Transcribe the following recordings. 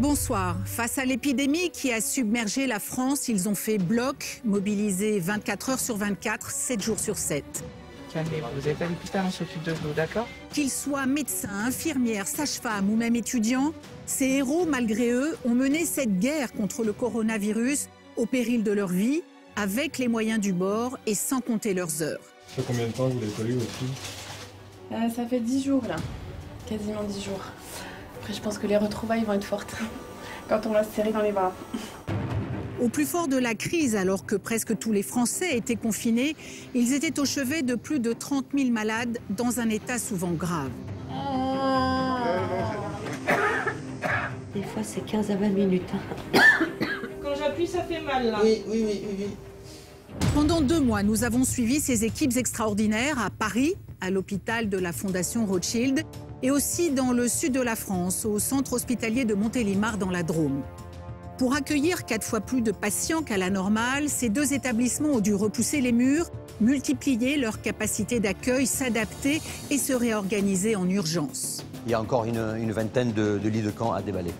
Bonsoir. Face à l'épidémie qui a submergé la France, ils ont fait bloc, mobilisés 24 heures sur 24, 7 jours sur 7. Calmez-vous, vous n'êtes pas à l'hôpital, on s'occupe de vous, d'accord? Qu'ils soient médecins, infirmières, sages-femmes ou même étudiants, ces héros, malgré eux, ont mené cette guerre contre le coronavirus au péril de leur vie, avec les moyens du bord et sans compter leurs heures. Ça fait combien de temps que vous l'avez connu, votre fille? Ça fait 10 jours, là. Quasiment 10 jours. Après, je pense que les retrouvailles vont être fortes quand on va se serrer dans les bras. Au plus fort de la crise, alors que presque tous les Français étaient confinés, ils étaient au chevet de plus de 30 000 malades dans un état souvent grave. Des fois, c'est 15 à 20 minutes. Quand j'appuie, ça fait mal, là. Oui. Pendant 2 mois, nous avons suivi ces équipes extraordinaires à Paris, à l'hôpital de la Fondation Rothschild, et aussi dans le sud de la France, au centre hospitalier de Montélimar dans la Drôme. Pour accueillir 4 fois plus de patients qu'à la normale, ces 2 établissements ont dû repousser les murs, multiplier leur capacité d'accueil, s'adapter et se réorganiser en urgence. Il y a encore une vingtaine de lits de camp à déballer.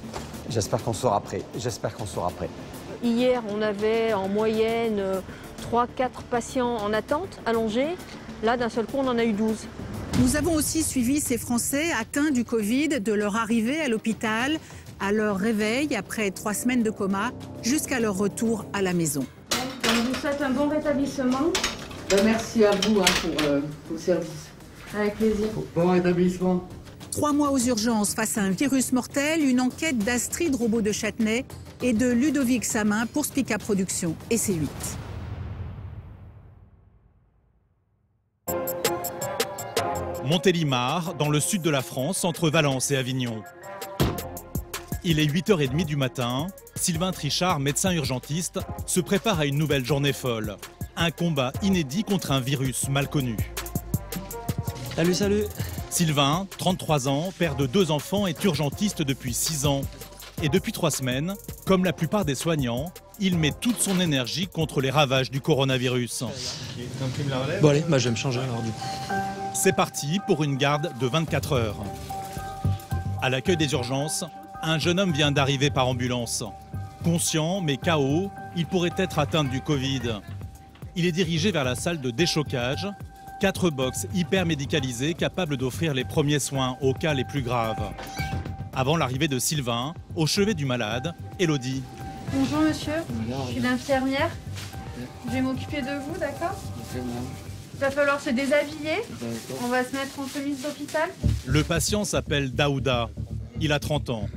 J'espère qu'on sera prêt. Hier, on avait en moyenne 3-4 patients en attente, allongés. Là, d'un seul coup, on en a eu 12. Nous avons aussi suivi ces Français atteints du Covid de leur arrivée à l'hôpital, à leur réveil après 3 semaines de coma, jusqu'à leur retour à la maison. On vous souhaite un bon rétablissement. Merci à vous pour le service. Avec plaisir. Bon rétablissement. 3 mois aux urgences face à un virus mortel, une enquête d'Astrid Robot de Châtenay et de Ludovic Samin pour Spica Productions et C8. Montélimar, dans le sud de la France, entre Valence et Avignon. Il est 8h30 du matin. Sylvain Trichard, médecin urgentiste, se prépare à une nouvelle journée folle. Un combat inédit contre un virus mal connu. Salut. Sylvain, 33 ans, père de 2 enfants, est urgentiste depuis 6 ans. Et depuis 3 semaines, comme la plupart des soignants, il met toute son énergie contre les ravages du coronavirus. Bon allez, je vais me changer alors du coup. C'est parti pour une garde de 24 heures. À l'accueil des urgences, un jeune homme vient d'arriver par ambulance. Conscient mais KO, il pourrait être atteint du Covid. Il est dirigé vers la salle de déchocage. 4 box hyper médicalisées capables d'offrir les premiers soins aux cas les plus graves. Avant l'arrivée de Sylvain, au chevet du malade, Elodie. Bonjour monsieur, je suis l'infirmière. Je vais m'occuper de vous, d'accord? Il va falloir se déshabiller. On va se mettre en chemise d'hôpital. Le patient s'appelle Daouda. Il a 30 ans.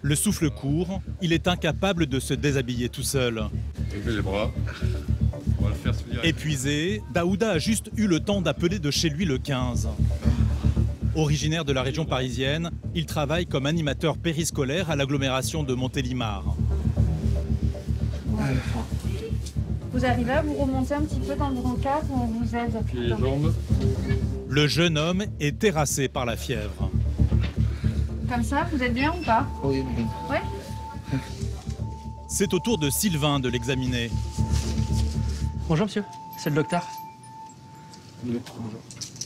Le souffle court, il est incapable de se déshabiller tout seul. Levez les bras. On va le faire se virer. Épuisé, Daouda a juste eu le temps d'appeler de chez lui le 15. Originaire de la région parisienne, il travaille comme animateur périscolaire à l'agglomération de Montélimar. Vous arrivez à vous remonter un petit peu dans le brancard ou on vous aide? Les jambes. Le jeune homme est terrassé par la fièvre. Comme ça, vous êtes bien ou pas? Oui. Ouais. C'est au tour de Sylvain de l'examiner. Bonjour monsieur, c'est le docteur. Bonjour.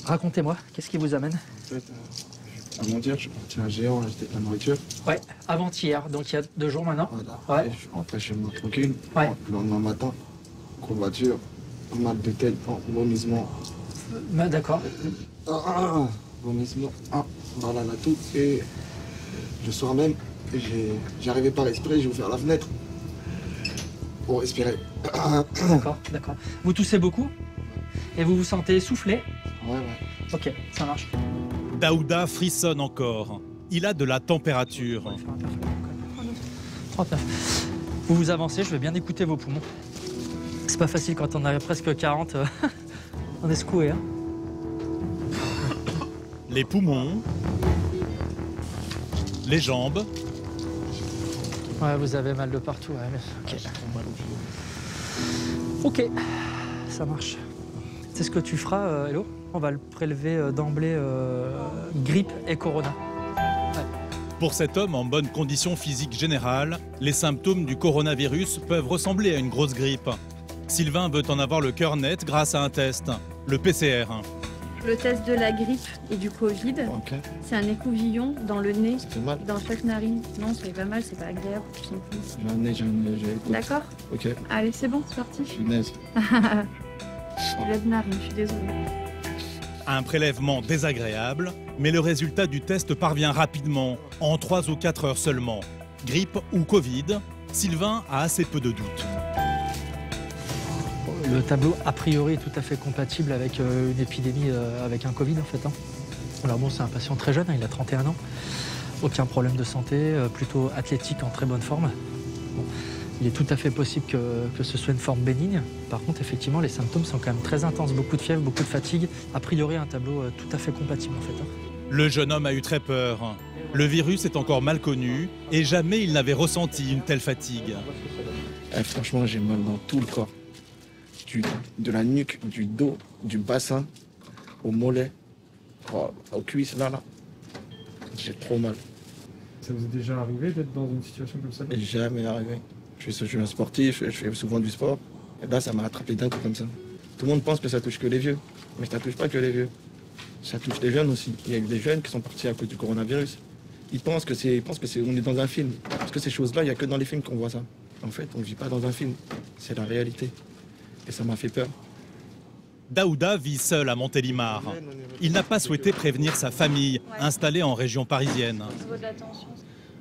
Racontez-moi, qu'est-ce qui vous amène? En fait, avant-hier, je suis parti à un géant acheter de la nourriture. Ouais, avant-hier, donc il y a 2 jours maintenant. Voilà. Ouais. Et je suis rentré chez moi tranquille. Ouais. Le lendemain matin, courbature, mal de tête, vomissement. D'accord. Vomissement. Voilà la toute. Et le soir même, j'arrivais pas à respirer, j'ai ouvert la fenêtre pour respirer. D'accord. Vous toussez beaucoup? Et vous vous sentez essoufflé? Ouais. Ok, ça marche. Daouda frissonne encore. Il a de la température. 39. Vous vous avancez, je vais bien écouter vos poumons. C'est pas facile quand on a presque 40. On est secoué, hein. Les poumons, les jambes. Ouais, vous avez mal de partout. Ouais, ok, ça marche. C'est ce que tu feras, Hello. On va le prélever d'emblée grippe et corona. Ouais. Pour cet homme en bonne condition physique générale, les symptômes du coronavirus peuvent ressembler à une grosse grippe. Sylvain veut en avoir le cœur net grâce à un test, le PCR. Le test de la grippe et du Covid. Ok. C'est un écouvillon dans le nez, Ça fait mal. dans chaque narine. Non, ça fait pas mal, c'est pas agréable. J'ai un nez, écoute. D'accord. Ok. Allez, c'est bon, c'est parti. Punaise. Lève narine, je suis désolée. Un prélèvement désagréable, mais le résultat du test parvient rapidement, en 3 ou 4 heures seulement. Grippe ou Covid, Sylvain a assez peu de doutes. Le tableau, a priori, est tout à fait compatible avec une épidémie, avec un Covid, en fait. Alors bon, c'est un patient très jeune, il a 31 ans. Aucun problème de santé, plutôt athlétique, en très bonne forme. Bon, il est tout à fait possible que ce soit une forme bénigne. Par contre, effectivement, les symptômes sont quand même très intenses. Beaucoup de fièvre, beaucoup de fatigue. A priori, un tableau tout à fait compatible, en fait. Le jeune homme a eu très peur. Le virus est encore mal connu et jamais il n'avait ressenti une telle fatigue. Franchement, j'ai mal dans tout le corps. De la nuque, du dos, du bassin, au mollet, aux cuisses, là. J'ai trop mal. Ça vous est déjà arrivé d'être dans une situation comme ça? Jamais arrivé. Je suis un sportif, je fais souvent du sport. Et là, ça m'a attrapé d'un coup comme ça. Tout le monde pense que ça touche que les vieux. Mais ça touche pas que les vieux. Ça touche les jeunes aussi. Il y a eu des jeunes qui sont partis à cause du coronavirus. Ils pensent on est dans un film. Parce que ces choses-là, il n'y a que dans les films qu'on voit ça. En fait, on ne vit pas dans un film. C'est la réalité. Et ça m'a fait peur. Daouda vit seul à Montélimar. Il n'a pas souhaité prévenir sa famille, installée en région parisienne.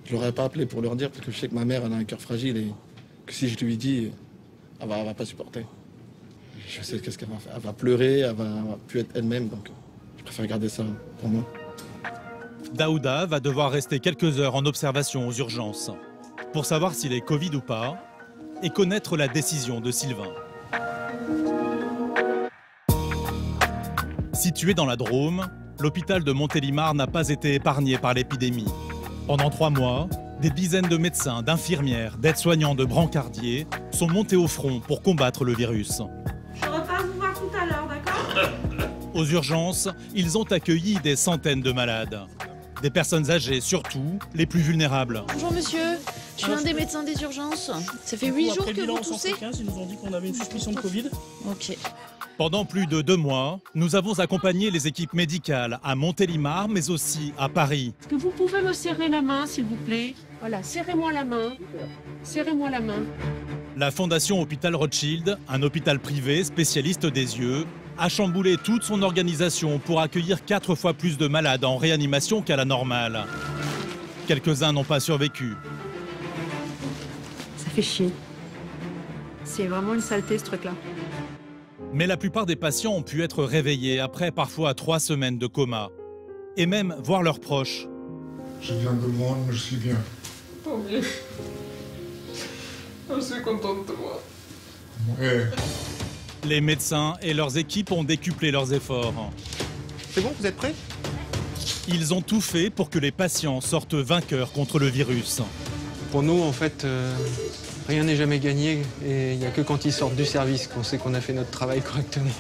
Je l'aurais pas appelé pour leur dire, parce que je sais que ma mère, elle a un cœur fragile et que si je lui dis, elle va pas supporter. Je sais qu'est-ce qu'elle va faire. Elle va pleurer, elle va plus être elle-même, donc je préfère garder ça pour moi. Daouda va devoir rester quelques heures en observation aux urgences pour savoir s'il est Covid ou pas et connaître la décision de Sylvain. Situé dans la Drôme, l'hôpital de Montélimar n'a pas été épargné par l'épidémie. Pendant 3 mois, des dizaines de médecins, d'infirmières, d'aides-soignants, de brancardiers sont montés au front pour combattre le virus. Je repars vous voir tout à l'heure, d'accord? Aux urgences, ils ont accueilli des centaines de malades. Des personnes âgées, surtout les plus vulnérables. Bonjour monsieur, je suis un des médecins des urgences. Ça fait 8 jours que vous toussez. Ils nous ont dit qu'on avait une suspicion de Covid. Ok. Pendant plus de 2 mois, nous avons accompagné les équipes médicales à Montélimar, mais aussi à Paris. Est-ce que vous pouvez me serrer la main, s'il vous plaît? Voilà, serrez-moi la main. Serrez-moi la main. La Fondation Hôpital Rothschild, un hôpital privé spécialiste des yeux, a chamboulé toute son organisation pour accueillir 4 fois plus de malades en réanimation qu'à la normale. Quelques-uns n'ont pas survécu. Ça fait chier. C'est vraiment une saleté, ce truc-là. Mais la plupart des patients ont pu être réveillés après parfois 3 semaines de coma. Et même voir leurs proches. Je viens de loin, mais je suis bien. Tant mieux. Je suis contente de toi. Ouais. Les médecins et leurs équipes ont décuplé leurs efforts. C'est bon, vous êtes prêts? Ils ont tout fait pour que les patients sortent vainqueurs contre le virus. Pour nous, en fait, rien n'est jamais gagné et il n'y a que quand ils sortent du service qu'on sait qu'on a fait notre travail correctement.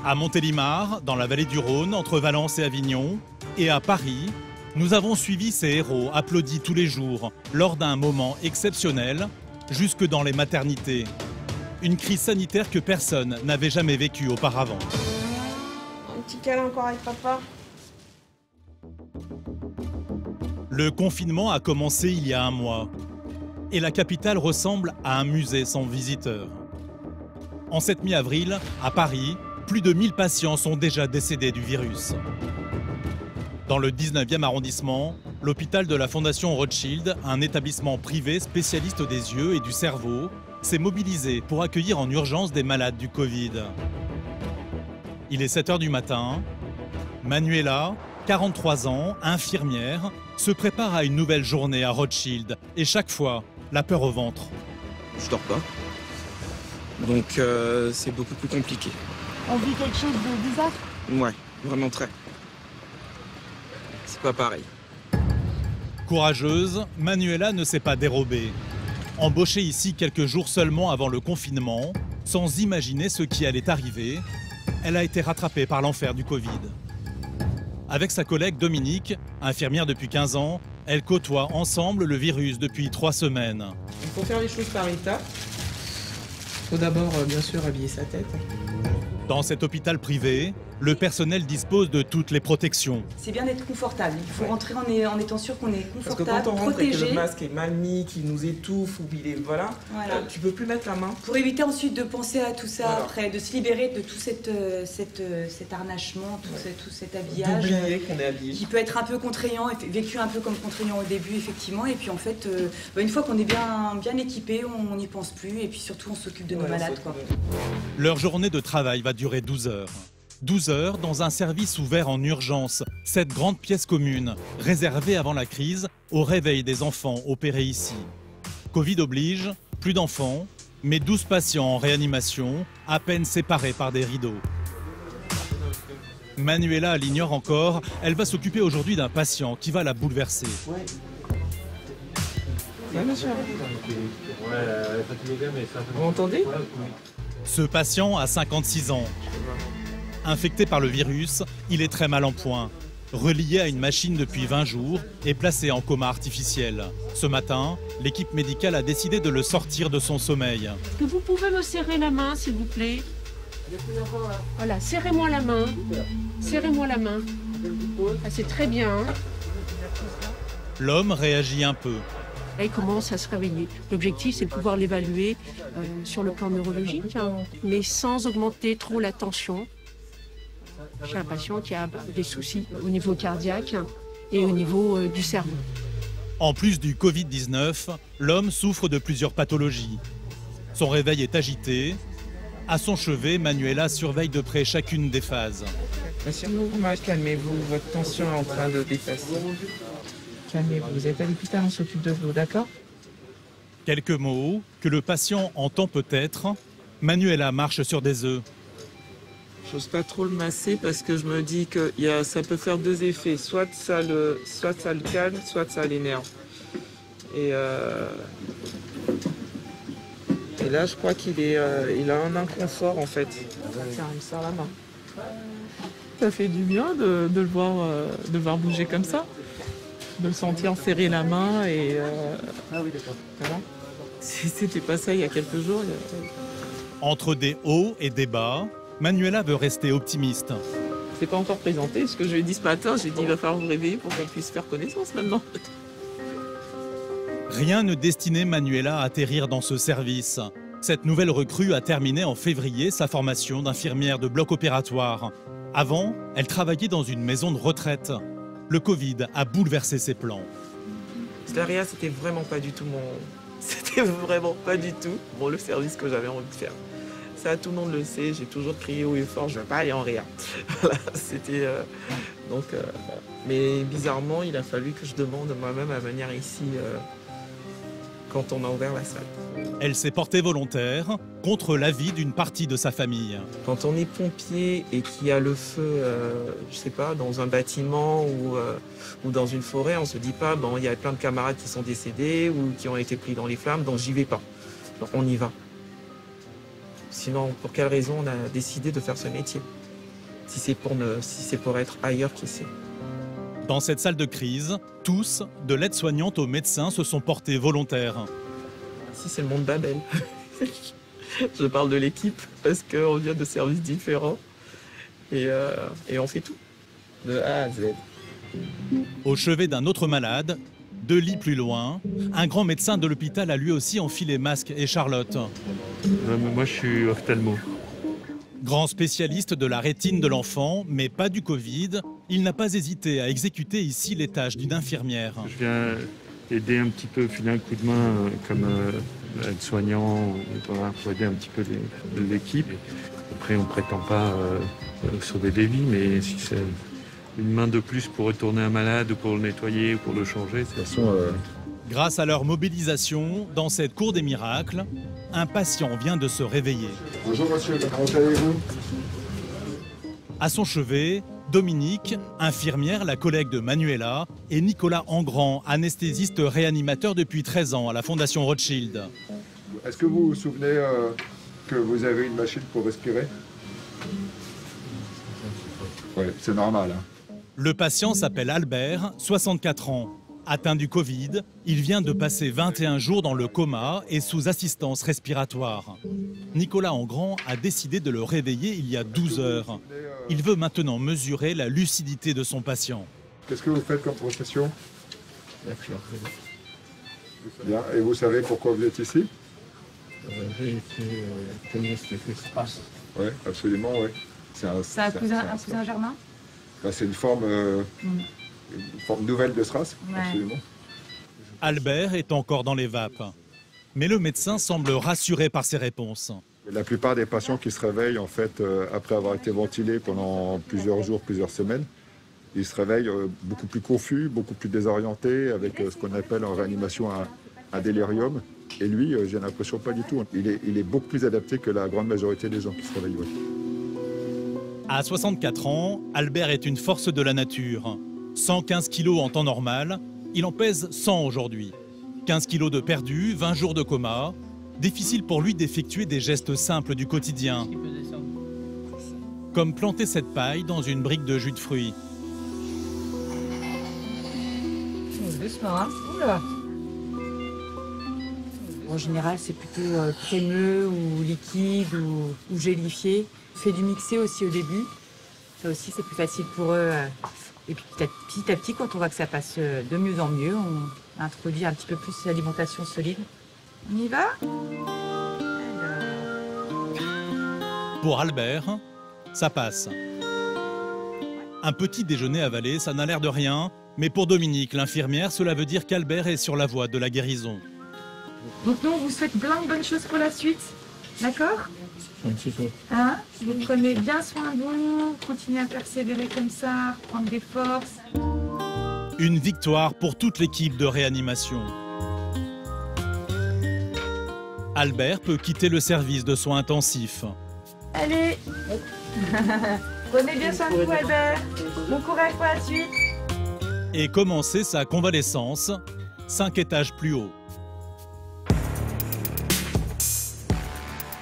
À Montélimar, dans la vallée du Rhône, entre Valence et Avignon, et à Paris, nous avons suivi ces héros applaudis tous les jours lors d'un moment exceptionnel, jusque dans les maternités. Une crise sanitaire que personne n'avait jamais vécue auparavant. Un petit câlin encore avec papa. Le confinement a commencé il y a 1 mois. Et la capitale ressemble à un musée sans visiteurs. En cette mi-avril, à Paris, plus de 1000 patients sont déjà décédés du virus. Dans le 19e arrondissement, l'hôpital de la Fondation Rothschild, un établissement privé spécialiste des yeux et du cerveau, s'est mobilisé pour accueillir en urgence des malades du Covid. Il est 7 h du matin. Manuela, 43 ans, infirmière, se prépare à une nouvelle journée à Rothschild. Et chaque fois, la peur au ventre. Je dors pas. Donc c'est beaucoup plus compliqué. On vit quelque chose de bizarre? Ouais, vraiment très. C'est pas pareil. Courageuse, Manuela ne s'est pas dérobée. Embauchée ici quelques jours seulement avant le confinement, sans imaginer ce qui allait arriver, elle a été rattrapée par l'enfer du Covid. Avec sa collègue Dominique, infirmière depuis 15 ans, elles côtoient ensemble le virus depuis 3 semaines. Il faut faire les choses par étapes. Il faut d'abord, bien sûr, habiller sa tête. Dans cet hôpital privé, le personnel dispose de toutes les protections. C'est bien d'être confortable. Il faut rentrer en étant sûr qu'on est confortable, Parce que quand on rentre et que protégé. le masque est mal mis, qu'il nous étouffe, ou voilà, tu peux plus mettre la main. Pour éviter ensuite de penser à tout ça Voilà. après, de se libérer de tout cet harnachement, tout cet habillage. D'oublier qu'on est habillé. Qui peut être un peu contraignant, vécu un peu comme contraignant au début, effectivement. Et puis en fait, une fois qu'on est bien équipé, on n'y pense plus. Et puis surtout, on s'occupe de nos malades, quoi. Leur journée de travail va durer 12 heures. 12 heures dans un service ouvert en urgence, cette grande pièce commune, réservée avant la crise au réveil des enfants opérés ici. Covid oblige, plus d'enfants, mais 12 patients en réanimation, à peine séparés par des rideaux. Manuela l'ignore encore, elle va s'occuper aujourd'hui d'un patient qui va la bouleverser. Vous m'entendez? Ce patient a 56 ans. Infecté par le virus, il est très mal en point. Relié à une machine depuis 20 jours et placé en coma artificiel. Ce matin, l'équipe médicale a décidé de le sortir de son sommeil. Est-ce que vous pouvez me serrer la main, s'il vous plaît? Voilà, serrez-moi la main. Serrez-moi la main. Ah, c'est très bien. L'homme réagit un peu. Là, il commence à se réveiller. L'objectif, c'est de pouvoir l'évaluer sur le plan neurologique, mais sans augmenter trop la tension. J'ai un patient qui a des soucis au niveau cardiaque et au niveau du cerveau. En plus du Covid-19, l'homme souffre de plusieurs pathologies. Son réveil est agité. À son chevet, Manuela surveille de près chacune des phases. Monsieur Mouvement, calmez-vous, votre tension est en train de dépasser. Calmez-vous, vous êtes à l'hôpital, on s'occupe de vous, d'accord? Quelques mots que le patient entend peut-être. Manuela marche sur des œufs. J'ose pas trop le masser parce que je me dis que ça peut faire deux effets. Soit ça le calme, soit ça l'énerve. Et là, je crois il a un inconfort en fait. Tiens, il me serre la main. Ça fait du bien de le voir bouger comme ça. De le sentir serrer la main et... Ah oui, d'accord. Voilà. C'était pas ça il y a quelques jours. Entre des hauts et des bas, Manuela veut rester optimiste. C'est pas encore présenté. Ce que je lui ai dit ce matin, j'ai dit il va falloir vous réveiller pour qu'on puisse faire connaissance maintenant. Rien ne destinait Manuela à atterrir dans ce service. Cette nouvelle recrue a terminé en février sa formation d'infirmière de bloc opératoire. Avant, elle travaillait dans une maison de retraite. Le Covid a bouleversé ses plans. Steria, c'était vraiment pas du tout C'était vraiment pas du tout le service que j'avais envie de faire. Ça, tout le monde le sait, j'ai toujours crié haut et fort, je ne veux pas aller en réa. Voilà, c'était... mais bizarrement, il a fallu que je demande moi-même à venir ici quand on a ouvert la salle. Elle s'est portée volontaire contre l'avis d'une partie de sa famille. Quand on est pompier et qu'il y a le feu, je sais pas, dans un bâtiment ou dans une forêt, on se dit pas, bon, il y a plein de camarades qui sont décédés ou qui ont été pris dans les flammes, donc j'y vais pas. Donc on y va. Sinon, pour quelle raison on a décidé de faire ce métier? Si c'est pour être ailleurs, qui sait? Dans cette salle de crise, tous, de l'aide-soignante aux médecins, se sont portés volontaires. Si c'est le monde Babel. Je parle de l'équipe parce qu'on vient de services différents et on fait tout, de A à Z. Au chevet d'un autre malade, 2 lits plus loin, un grand médecin de l'hôpital a lui aussi enfilé masque et Charlotte. Moi, je suis ophtalmo. Grand spécialiste de la rétine de l'enfant, mais pas du Covid, il n'a pas hésité à exécuter ici les tâches d'une infirmière. Je viens aider un petit peu, filer un coup de main comme aide-soignant, pour aider un petit peu l'équipe. Après, on ne prétend pas sauver des vies, mais si c'est une main de plus pour retourner un malade ou pour le nettoyer ou pour le changer, de toute façon... Grâce à leur mobilisation, dans cette cour des miracles, un patient vient de se réveiller. Bonjour monsieur, comment allez-vous? À son chevet, Dominique, infirmière, la collègue de Manuela, et Nicolas Engrand, anesthésiste réanimateur depuis 13 ans à la Fondation Rothschild. Est-ce que vous vous souvenez que vous avez une machine pour respirer? Oui, c'est normal. Hein. Le patient s'appelle Albert, 64 ans. Atteint du Covid, il vient de passer 21 jours dans le coma et sous assistance respiratoire. Nicolas Engrand a décidé de le réveiller il y a 12 heures. Il veut maintenant mesurer la lucidité de son patient. Qu'est-ce que vous faites comme profession? Bien. Et vous savez pourquoi vous êtes ici? Oui, absolument, oui. C'est un cousin germain? C'est une forme nouvelle de SRAS, absolument. Albert est encore dans les vapes. Mais le médecin semble rassuré par ses réponses. La plupart des patients qui se réveillent, en fait, après avoir été ventilés pendant plusieurs jours, plusieurs semaines, ils se réveillent beaucoup plus confus, beaucoup plus désorientés, avec ce qu'on appelle en réanimation un délirium. Et lui, j'ai l'impression pas du tout. Il est beaucoup plus adapté que la grande majorité des gens qui se réveillent. Ouais. À 64 ans, Albert est une force de la nature. 115 kilos en temps normal, il en pèse 100 aujourd'hui. 15 kilos de perdu, 20 jours de coma. Difficile pour lui d'effectuer des gestes simples du quotidien. Comme planter cette paille dans une brique de jus de fruits. Doucement, hein. Oula. En général, c'est plutôt crémeux ou liquide ou gélifié. On fait du mixé aussi au début. Ça aussi, c'est plus facile pour eux. Et puis petit à petit, quand on voit que ça passe de mieux en mieux, on introduit un petit peu plus d'alimentation solide. On y va? Pour Albert, ça passe. Un petit déjeuner avalé, ça n'a l'air de rien. Mais pour Dominique, l'infirmière, cela veut dire qu'Albert est sur la voie de la guérison. Donc nous, on vous souhaite plein de bonnes choses pour la suite. D'accord? Hein? Vous prenez bien soin de vous, continuez à persévérer comme ça, prendre des forces. Une victoire pour toute l'équipe de réanimation. Albert peut quitter le service de soins intensifs. Allez. Prenez bien soin de vous, Albert. Bon courage pour la suite. Et commencer sa convalescence 5 étages plus haut.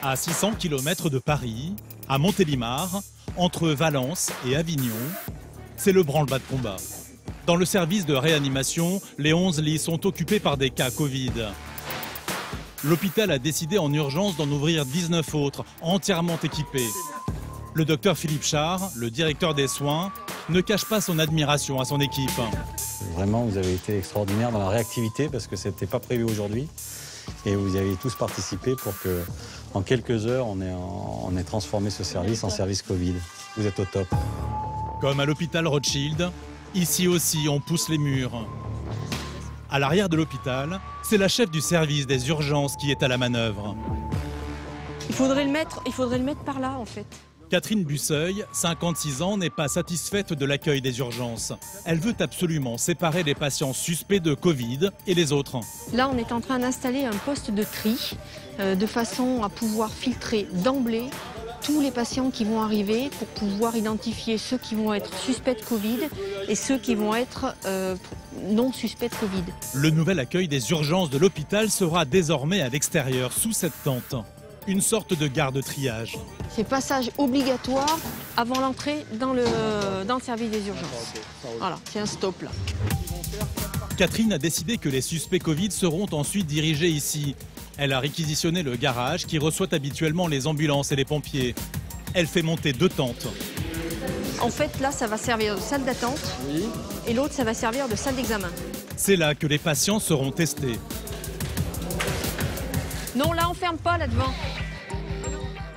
À 600 km de Paris, à Montélimar, entre Valence et Avignon, c'est le branle-bas de combat. Dans le service de réanimation, les 11 lits sont occupés par des cas Covid. L'hôpital a décidé en urgence d'en ouvrir 19 autres, entièrement équipés. Le docteur Philippe Char, le directeur des soins, ne cache pas son admiration à son équipe. Vraiment, vous avez été extraordinaire dans la réactivité parce que ce n'était pas prévu aujourd'hui. Et vous avez tous participé pour que, en quelques heures, on ait transformé ce service en service Covid. Vous êtes au top. Comme à l'hôpital Rothschild, ici aussi on pousse les murs. À l'arrière de l'hôpital, c'est la chef du service des urgences qui est à la manœuvre. Il faudrait le mettre par là en fait. Catherine Busseuil, 56 ans, n'est pas satisfaite de l'accueil des urgences. Elle veut absolument séparer les patients suspects de Covid et les autres. Là, on est en train d'installer un poste de tri de façon à pouvoir filtrer d'emblée tous les patients qui vont arriver pour pouvoir identifier ceux qui vont être suspects de Covid et ceux qui vont être non suspects de Covid. Le nouvel accueil des urgences de l'hôpital sera désormais à l'extérieur, sous cette tente. Une sorte de gare de triage. C'est passage obligatoire avant l'entrée dans le service des urgences. Voilà, c'est un stop là. Catherine a décidé que les suspects Covid seront ensuite dirigés ici. Elle a réquisitionné le garage qui reçoit habituellement les ambulances et les pompiers. Elle fait monter 2 tentes. En fait, là, ça va servir de salle d'attente et l'autre, ça va servir de salle d'examen. C'est là que les patients seront testés. Non, là, on ferme pas là devant.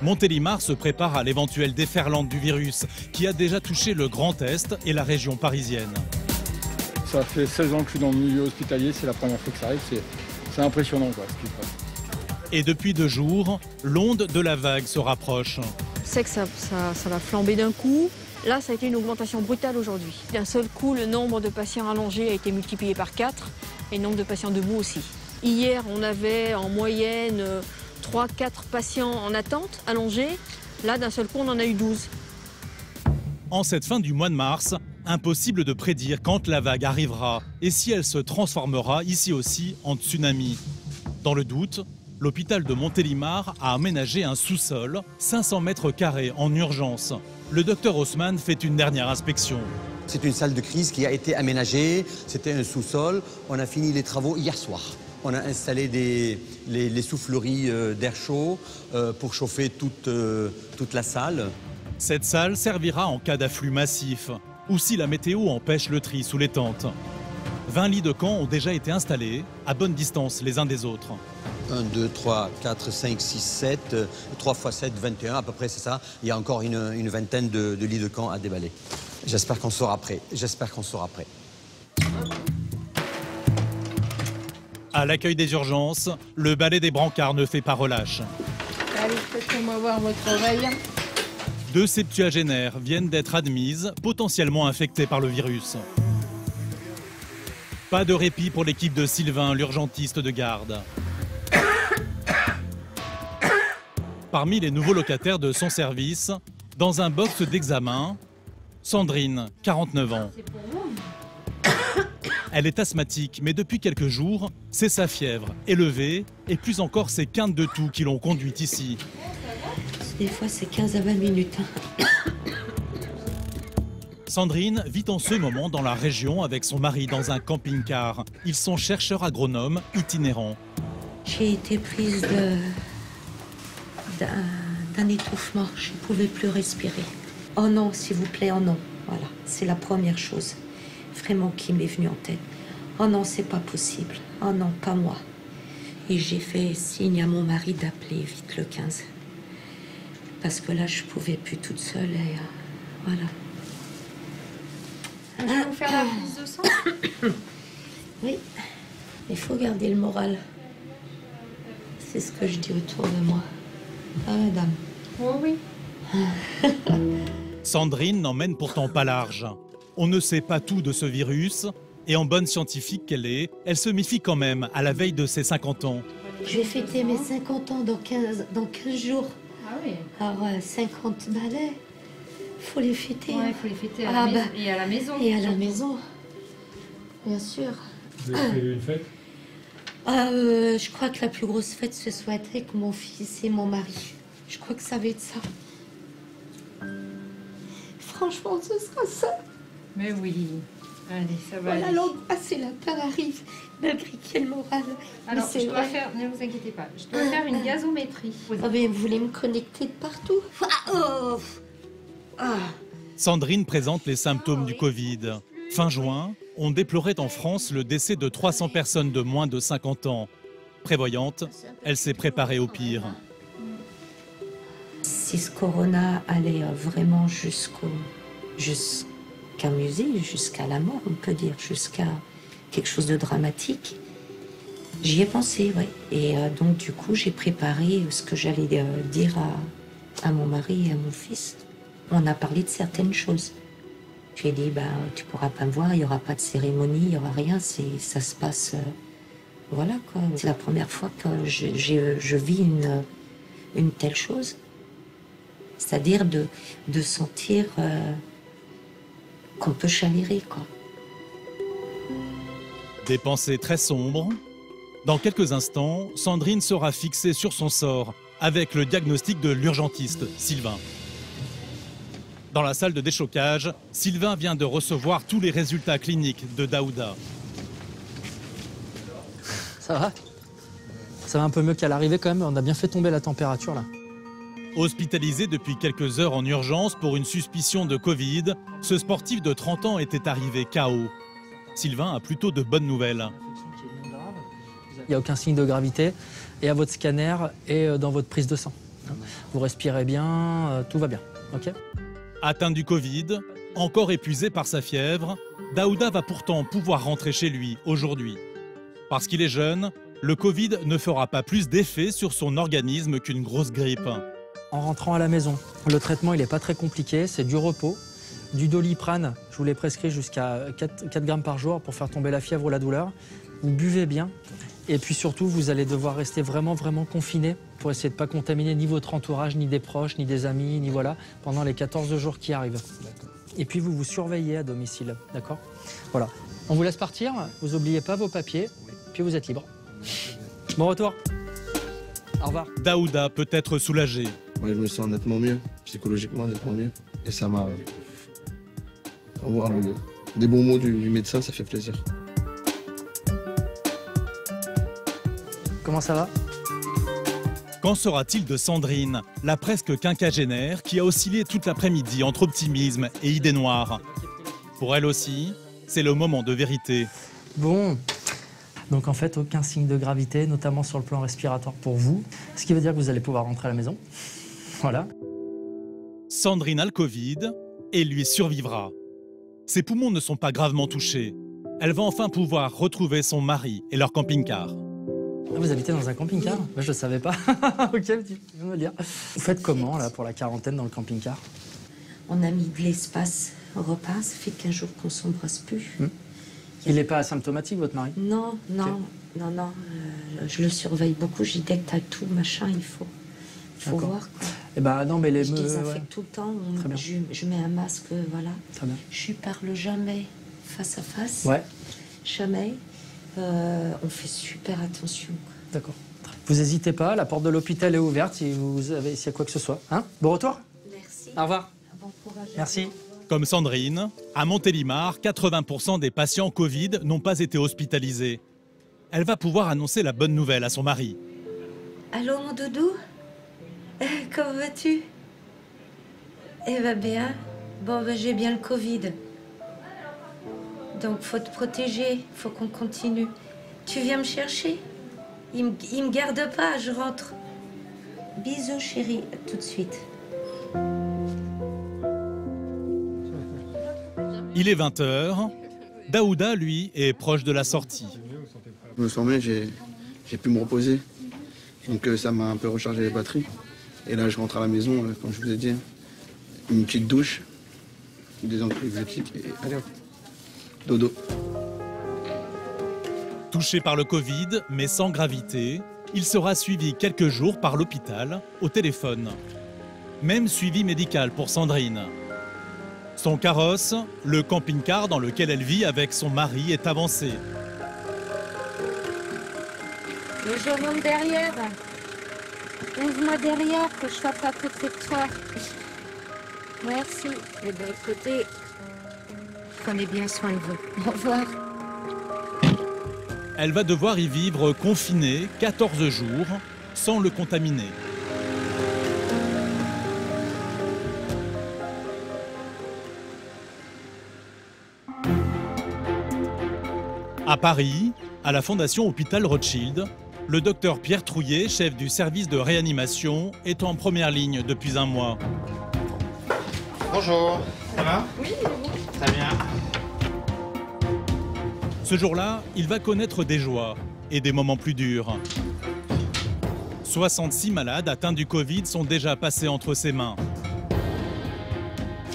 Montélimar se prépare à l'éventuelle déferlante du virus qui a déjà touché le Grand Est et la région parisienne. Ça fait 16 ans que je suis dans le milieu hospitalier, c'est la première fois que ça arrive, c'est impressionnant quoi, ce qui se passe. Et depuis 2 jours, l'onde de la vague se rapproche. C'est que ça va flamber d'un coup. Là, ça a été une augmentation brutale aujourd'hui. D'un seul coup, le nombre de patients allongés a été multiplié par 4 et le nombre de patients debout aussi. Hier, on avait en moyenne 3-4 patients en attente, allongés. Là, d'un seul coup, on en a eu 12. En cette fin du mois de mars, impossible de prédire quand la vague arrivera et si elle se transformera ici aussi en tsunami. Dans le doute, l'hôpital de Montélimar a aménagé un sous-sol, 500 mètres carrés en urgence. Le docteur Haussmann fait une dernière inspection. C'est une salle de crise qui a été aménagée, c'était un sous-sol. On a fini les travaux hier soir. On a installé les souffleries d'air chaud pour chauffer toute la salle. Cette salle servira en cas d'afflux massif ou si la météo empêche le tri sous les tentes. 20 lits de camp ont déjà été installés, à bonne distance les uns des autres. 1, 2, 3, 4, 5, 6, 7, 3 x 7, 21 à peu près, c'est ça. Il y a encore une vingtaine de lits de camp à déballer. J'espère qu'on sera prêt. J'espère qu'on sera prêt. À l'accueil des urgences, le balai des brancards ne fait pas relâche. Allez, faites-moi voir votre oreille. 2 septuagénaires viennent d'être admises, potentiellement infectées par le virus. Pas de répit pour l'équipe de Sylvain, l'urgentiste de garde. Parmi les nouveaux locataires de son service, dans un box d'examen, Sandrine, 49 ans. Elle est asthmatique, mais depuis quelques jours, c'est sa fièvre élevée et plus encore ses quintes de toux qui l'ont conduite ici. Des fois, c'est 15 à 20 minutes. Sandrine vit en ce moment dans la région avec son mari dans un camping-car. Ils sont chercheurs agronomes itinérants. J'ai été prise d'un étouffement. Je ne pouvais plus respirer. Oh non, s'il vous plaît, oh non. Voilà, c'est la première chose vraiment qui m'est venue en tête. Oh non, c'est pas possible. Oh non, pas moi. Et j'ai fait signe à mon mari d'appeler vite le 15. Parce que là, je ne pouvais plus toute seule et voilà. Je vais vous faire la prise de sang. Oui, il faut garder le moral. C'est ce que je dis autour de moi. Ah, madame. Oh oui. Sandrine n'emmène pourtant pas large. On ne sait pas tout de ce virus et en bonne scientifique qu'elle est, elle se méfie quand même à la veille de ses 50 ans. Je vais fêter mes 50 ans dans 15 jours. Ah oui. Alors, 50 balais, faut les fêter. Ouais, il faut les fêter à la et à la maison. Et à la maison, bien sûr. Vous avez prévu une fête? Je crois que la plus grosse fête, ce soit avec mon fils et mon mari. Je crois que ça va être ça. Franchement, ce sera ça. Mais oui. Allez, ça va Voilà, aller. l'angoisse et la peur arrive, malgré quel moral. Alors, Mais je dois faire, ne vous inquiétez pas, je dois faire une gazométrie. Ah, mais vous voulez me connecter de partout? Sandrine présente les symptômes du Covid. Fin juin, on déplorait en France le décès de 300 personnes de moins de 50 ans. Prévoyante, elle s'est préparée au pire. Si ce corona allait vraiment jusqu'à musée, jusqu'à la mort, on peut dire, jusqu'à quelque chose de dramatique, j'y ai pensé, oui. Et donc, du coup, j'ai préparé ce que j'allais dire à mon mari et à mon fils. On a parlé de certaines choses. Je lui ai dit, tu pourras pas me voir, il n'y aura pas de cérémonie, il n'y aura rien, ça se passe... voilà, quoi. C'est la première fois que je vis une telle chose. C'est-à-dire de sentir qu'on peut chavirer, quoi. Des pensées très sombres. Dans quelques instants, Sandrine sera fixée sur son sort avec le diagnostic de l'urgentiste, Sylvain. Dans la salle de déchocage, Sylvain vient de recevoir tous les résultats cliniques de Daouda. Ça va? Ça va un peu mieux qu'à l'arrivée quand même, on a bien fait tomber la température là. Hospitalisé depuis quelques heures en urgence pour une suspicion de Covid, ce sportif de 30 ans était arrivé KO. Sylvain a plutôt de bonnes nouvelles. Il n'y a aucun signe de gravité, et à votre scanner et dans votre prise de sang. Vous respirez bien, tout va bien, ok? Atteint du Covid, encore épuisé par sa fièvre, Daouda va pourtant pouvoir rentrer chez lui aujourd'hui. Parce qu'il est jeune, le Covid ne fera pas plus d'effet sur son organisme qu'une grosse grippe. En rentrant à la maison, le traitement il n'est pas très compliqué, c'est du repos, du Doliprane, je vous l'ai prescrit jusqu'à 4 grammes par jour pour faire tomber la fièvre ou la douleur. Vous buvez bien et puis surtout vous allez devoir rester vraiment confiné pour essayer de ne pas contaminer ni votre entourage, ni des proches, ni des amis, ni voilà, pendant les 14 jours qui arrivent. Et puis vous vous surveillez à domicile, d'accord? Voilà. On vous laisse partir, vous n'oubliez pas vos papiers, puis vous êtes libre. Bon retour. Au revoir. Daouda peut être soulagé. Ouais, je me sens nettement mieux, psychologiquement nettement mieux. Et ça m'a Avoir des bons mots du médecin, ça fait plaisir. Comment ça va? Qu'en sera-t-il de Sandrine, la presque quinquagénaire qui a oscillé toute l'après-midi entre optimisme et idées noires? Pour elle aussi, c'est le moment de vérité. Bon, donc en fait, aucun signe de gravité, notamment sur le plan respiratoire pour vous, ce qui veut dire que vous allez pouvoir rentrer à la maison. Voilà. Sandrine a le Covid et lui survivra. Ses poumons ne sont pas gravement touchés. Elle va enfin pouvoir retrouver son mari et leur camping-car. Ah, vous habitez dans un camping-car? Je ne le savais pas. Ok, tu peux me le dire. Vous faites comment là pour la quarantaine dans le camping-car? On a mis de l'espace au repas, ça fait 15 jours qu'on ne s'embrasse plus. Il n'est pas asymptomatique, votre mari? Non, non, non, non. Je le surveille beaucoup, j'y dis que t'as tout, machin, il faut voir. Quoi. Eh ben, non, mais les je désinfecte tout le temps, je mets un masque, voilà. Très bien. Je parle jamais face à face. Ouais. Jamais. On fait super attention. D'accord. Vous n'hésitez pas, la porte de l'hôpital est ouverte si vous avez s'il y a quoi que ce soit. Hein? Bon retour? Merci. Au revoir. Bon courage. Merci. Comme Sandrine, à Montélimar, 80% des patients Covid n'ont pas été hospitalisés. Elle va pouvoir annoncer la bonne nouvelle à son mari. Allô mon doudou? Comment vas-tu? Eh va bien. Bon, ben, j'ai bien le Covid. Donc, faut te protéger, faut qu'on continue. Tu viens me chercher? Il me garde pas, je rentre. Bisous, chérie, à tout de suite. Il est 20h. Daouda, lui, est proche de la sortie. Je me sens bien, j'ai pu me reposer. Donc ça m'a un peu rechargé les batteries. Et là, je rentre à la maison, comme je vous ai dit. Une petite douche, des antibiotiques et allez hop. Dodo. Touché par le Covid, mais sans gravité, il sera suivi quelques jours par l'hôpital, au téléphone. Même suivi médical pour Sandrine. Son carrosse, le camping-car dans lequel elle vit avec son mari, est avancé. Mais je monte derrière. Ouvre-moi derrière, que je sois pas à côté de toi. Merci. Et de l'autre côté, prenez bien soin de vous. Au revoir. Elle va devoir y vivre confinée 14 jours, sans le contaminer. À Paris, à la Fondation Hôpital Rothschild, le docteur Pierre Trouillet, chef du service de réanimation, est en première ligne depuis un mois. Bonjour, ça va? Oui, très bien. Ce jour-là, il va connaître des joies et des moments plus durs. 66 malades atteints du Covid sont déjà passés entre ses mains.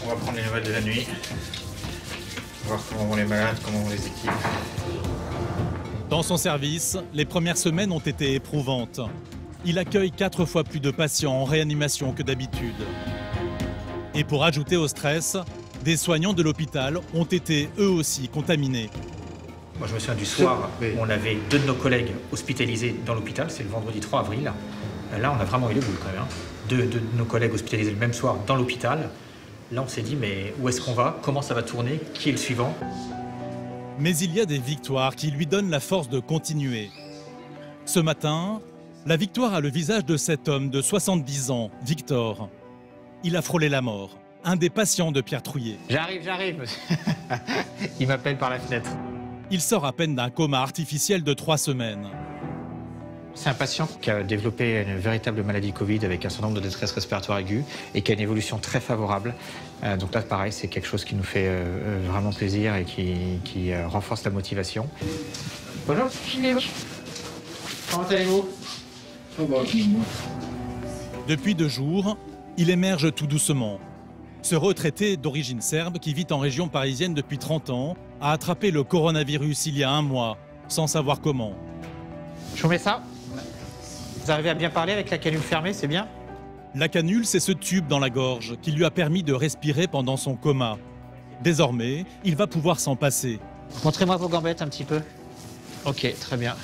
On va prendre les nouvelles de la nuit, voir comment vont les malades, comment vont les équipes. Dans son service, les premières semaines ont été éprouvantes. Il accueille 4 fois plus de patients en réanimation que d'habitude. Et pour ajouter au stress, des soignants de l'hôpital ont été eux aussi contaminés. Moi, je me souviens du soir où on avait 2 de nos collègues hospitalisés dans l'hôpital, c'est le vendredi 3 avril. Là, on a vraiment eu les boules quand même. 2 de nos collègues hospitalisés le même soir dans l'hôpital. Là, on s'est dit, mais où est-ce qu'on va? Comment ça va tourner? Qui est le suivant? Mais il y a des victoires qui lui donnent la force de continuer. Ce matin, la victoire a le visage de cet homme de 70 ans, Victor. Il a frôlé la mort, un des patients de Pierre Trouillet. J'arrive. Il m'appelle par la fenêtre. Il sort à peine d'un coma artificiel de 3 semaines. C'est un patient qui a développé une véritable maladie Covid avec un certain nombre de détresse respiratoire aiguë et qui a une évolution très favorable. Donc là, pareil, c'est quelque chose qui nous fait vraiment plaisir et qui renforce la motivation. Bonjour. Comment allez-vous? Depuis 2 jours, il émerge tout doucement. Ce retraité d'origine serbe qui vit en région parisienne depuis 30 ans a attrapé le coronavirus il y a 1 mois, sans savoir comment. Je vous mets ça. Vous arrivez à bien parler avec la canule fermée, c'est bien? La canule, c'est ce tube dans la gorge qui lui a permis de respirer pendant son coma. Désormais, il va pouvoir s'en passer. Montrez-moi vos gambettes un petit peu. Ok, très bien.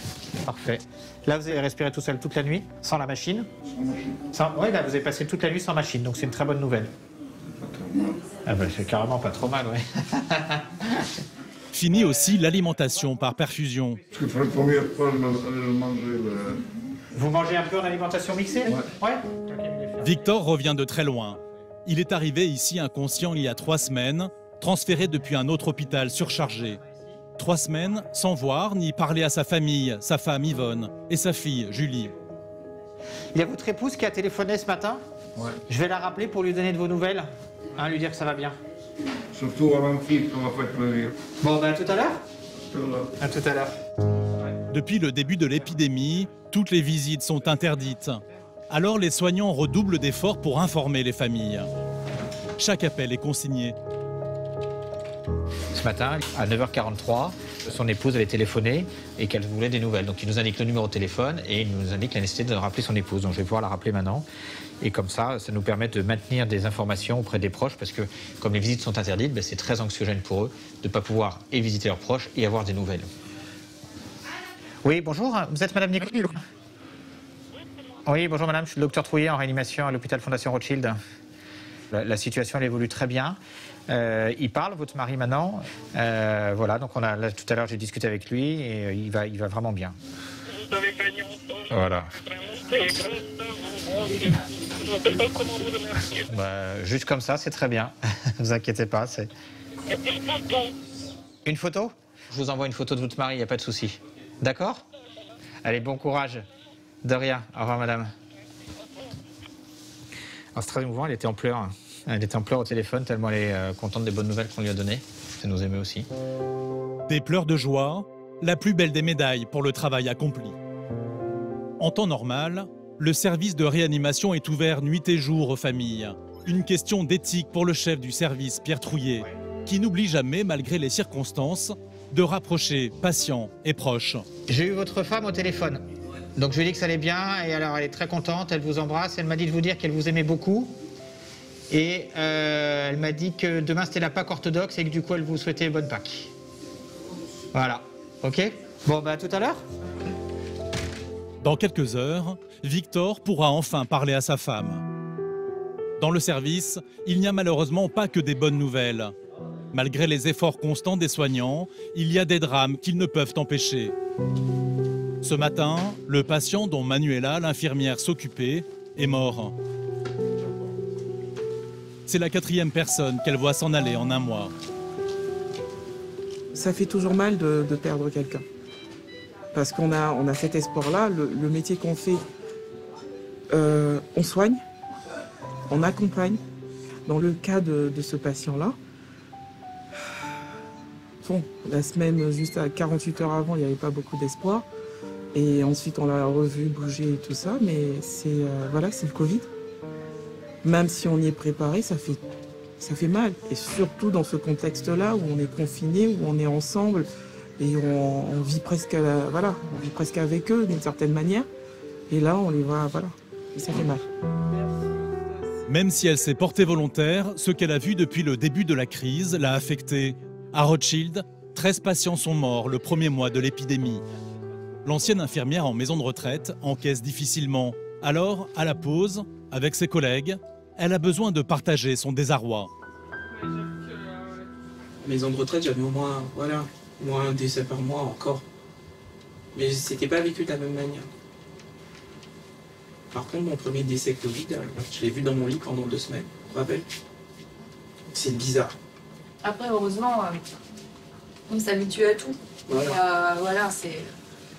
Parfait. Là, vous avez respiré tout seul toute la nuit, sans la machine? Oui, là, vous avez passé toute la nuit sans machine, donc c'est une très bonne nouvelle. Ah bah, c'est carrément pas trop mal, ouais. Fini aussi l'alimentation par perfusion. Vous mangez un peu en alimentation mixée? Ouais. Victor revient de très loin. Il est arrivé ici inconscient il y a 3 semaines, transféré depuis un autre hôpital surchargé. 3 semaines sans voir ni parler à sa famille, sa femme Yvonne et sa fille Julie. Il y a votre épouse qui a téléphoné ce matin. Ouais. Je vais la rappeler pour lui donner de vos nouvelles, hein, lui dire que ça va bien. Surtout à l'enfant, ça m'a fait plaisir. Bon, ben à tout à l'heure. À tout à l'heure. Depuis le début de l'épidémie, toutes les visites sont interdites. Alors les soignants redoublent d'efforts pour informer les familles. Chaque appel est consigné. Ce matin, à 9h43, son épouse avait téléphoné et qu'elle voulait des nouvelles. Donc il nous indique le numéro de téléphone et il nous indique la nécessité de rappeler son épouse. Donc je vais pouvoir la rappeler maintenant. Et comme ça nous permet de maintenir des informations auprès des proches parce que comme les visites sont interdites, ben, c'est très anxiogène pour eux de ne pas pouvoir et visiter leurs proches et avoir des nouvelles. Oui, bonjour, vous êtes Madame Nicole? Oui, bonjour Madame, je suis le docteur Trouillet en réanimation à l'hôpital Fondation Rothschild. La situation elle évolue très bien. Il parle, votre mari maintenant. Voilà, donc là, tout à l'heure j'ai discuté avec lui et il va vraiment bien. Voilà. Bah, juste comme ça, c'est très bien. Ne vous inquiétez pas. Une photo? Je vous envoie une photo de votre mari, il n'y a pas de souci. D'accord? Allez, bon courage. De rien. Au revoir, madame. Alors, c'est très émouvant, elle était en pleurs. Elle était en pleurs au téléphone, tellement elle est contente des bonnes nouvelles qu'on lui a données. Ça nous émeut aussi. Des pleurs de joie, la plus belle des médailles pour le travail accompli. En temps normal, le service de réanimation est ouvert nuit et jour aux familles. Une question d'éthique pour le chef du service, Pierre Trouillet, qui n'oublie jamais, malgré les circonstances, de rapprocher patients et proches. J'ai eu votre femme au téléphone. Donc je lui ai dit que ça allait bien et alors elle est très contente, elle vous embrasse, elle m'a dit de vous dire qu'elle vous aimait beaucoup. Et elle m'a dit que demain c'était la Pâque orthodoxe et que du coup elle vous souhaitait bonne Pâques. Voilà, ok? Bon bah à tout à l'heure. Dans quelques heures, Victor pourra enfin parler à sa femme. Dans le service, il n'y a malheureusement pas que des bonnes nouvelles. Malgré les efforts constants des soignants, il y a des drames qu'ils ne peuvent empêcher. Ce matin, le patient dont Manuela, l'infirmière, s'occupait, est mort. C'est la 4e personne qu'elle voit s'en aller en un mois. Ça fait toujours mal de perdre quelqu'un. Parce qu'on a cet espoir-là, le métier qu'on fait, on soigne, on accompagne. Dans le cas de ce patient-là, bon, la semaine juste à 48 heures avant, il n'y avait pas beaucoup d'espoir. Et ensuite, on l'a revu bouger et tout ça, mais c'est voilà, c'est le Covid. Même si on y est préparé, ça fait mal. Et surtout dans ce contexte-là où on est confiné, où on est ensemble et on vit presque, voilà, on vit presque avec eux d'une certaine manière. Et là, on les voit, voilà, et ça fait mal. Même si elle s'est portée volontaire, ce qu'elle a vu depuis le début de la crise l'a affectée. À Rothschild, 13 patients sont morts le premier mois de l'épidémie. L'ancienne infirmière en maison de retraite encaisse difficilement. Alors, à la pause, avec ses collègues, elle a besoin de partager son désarroi. Maison de retraite, j'avais au moins un décès par mois encore. Mais c'était pas vécu de la même manière. Par contre, mon premier décès Covid, je l'ai vu dans mon lit pendant 2 semaines. Tu te rappelles? C'est bizarre. Après, heureusement, on s'habitue à tout. Voilà. Et, voilà, c'est...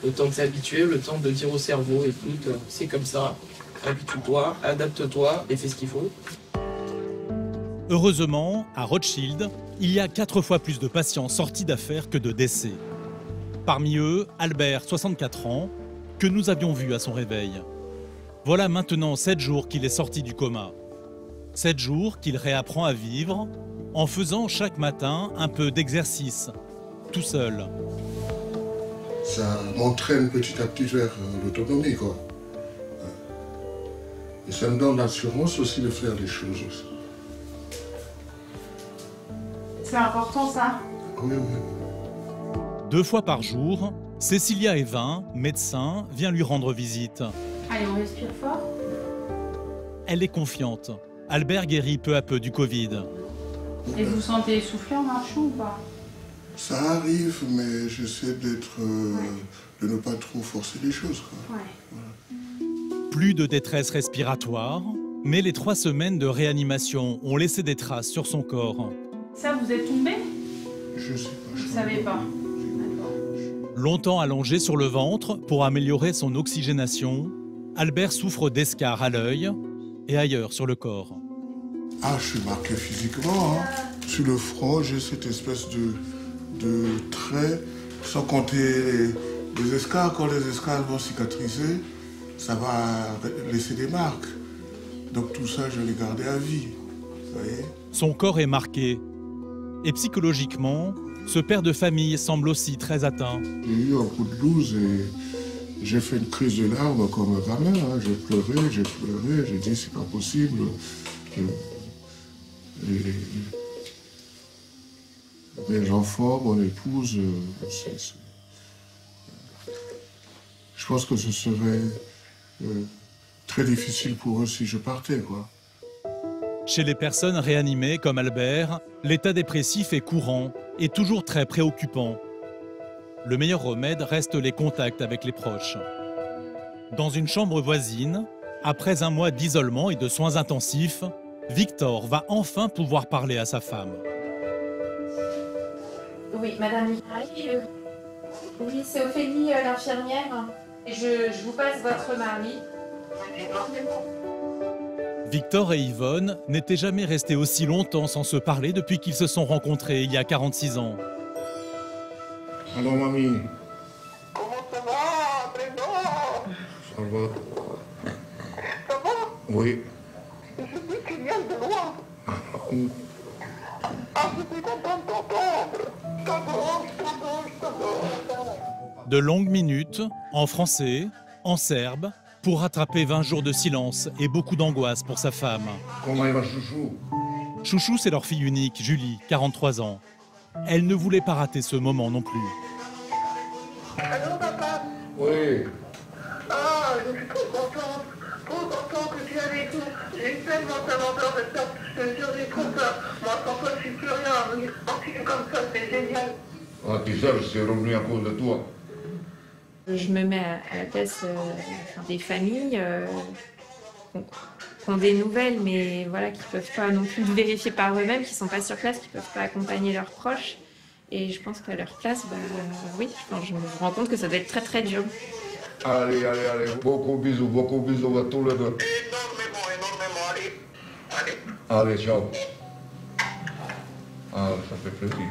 Le temps de s'habituer, le temps de dire au cerveau, écoute, c'est comme ça, habitue-toi, adapte-toi et fais ce qu'il faut. Heureusement, à Rothschild, il y a 4 fois plus de patients sortis d'affaires que de décès. Parmi eux, Albert, 64 ans, que nous avions vu à son réveil. Voilà maintenant 7 jours qu'il est sorti du coma. 7 jours qu'il réapprend à vivre en faisant chaque matin un peu d'exercice, tout seul. Ça m'entraîne petit à petit vers l'autonomie, quoi. Et ça me donne l'assurance aussi de faire les choses aussi. C'est important, ça? Oui, oui. 2 fois par jour, Cécilia Evin, médecin, vient lui rendre visite. Allez, on respire fort. Elle est confiante. Albert guérit peu à peu du Covid. Et vous sentez essoufflé en marchant ou pas? Ça arrive, mais j'essaie de ne pas trop forcer les choses, quoi. Ouais. Voilà. Plus de détresse respiratoire, mais les 3 semaines de réanimation ont laissé des traces sur son corps. Ça, vous êtes tombé? Je sais pas. Vous ne savez pas? Longtemps allongé sur le ventre pour améliorer son oxygénation, Albert souffre d'escarres à l'œil et ailleurs sur le corps. Ah, je suis marqué physiquement. Hein. Sur le front, j'ai cette espèce de trait, sans compter les escarres. Quand les escarres vont cicatriser, ça va laisser des marques. Donc tout ça, je l'ai gardé à vie. Vous voyez? Son corps est marqué. Et psychologiquement, ce père de famille semble aussi très atteint. J'ai eu un coup de blues et j'ai fait une crise de larmes comme un gamin. Hein. J'ai pleuré, j'ai dit c'est pas possible. Mes enfants, mon épouse, je pense que ce serait très difficile pour eux si je partais, quoi. Chez les personnes réanimées comme Albert, l'état dépressif est courant et toujours très préoccupant. Le meilleur remède reste les contacts avec les proches. Dans une chambre voisine, après un mois d'isolement et de soins intensifs, Victor va enfin pouvoir parler à sa femme. Oui, madame. Oui, c'est Ophélie, l'infirmière. Je vous passe votre mari. Victor et Yvonne n'étaient jamais restés aussi longtemps sans se parler depuis qu'ils se sont rencontrés il y a 46 ans. Alors, mamie. Comment ça va, Président? Ça va. Ça va? Oui. Je suis qui viens de loin. Ah, je suis content de t'entendre. De longues minutes, en français, en serbe, pour rattraper 20 jours de silence et beaucoup d'angoisse pour sa femme. Comment va Chouchou? Chouchou, c'est leur fille unique, Julie, 43 ans. Elle ne voulait pas rater ce moment non plus. Allô, papa? Oui. Ah, je suis trop contente que tu es avec nous. J'ai tellement peur de ça. Je te jure, j'ai trop peur. Moi, sans toi, je suis plus rien. Continuer comme ça, c'est génial. Ah, tu sais, je suis revenu à cause de toi. Je me mets à la place des familles qui ont des nouvelles, mais voilà, qui ne peuvent pas non plus vérifier par eux-mêmes, qui ne sont pas sur place, qui ne peuvent pas accompagner leurs proches. Et je pense qu'à leur place, oui, je me rends compte que ça doit être très très dur. Allez, beaucoup bisous à tous les deux. Énormément, allez. Allez, ciao. Ah, ça fait plaisir.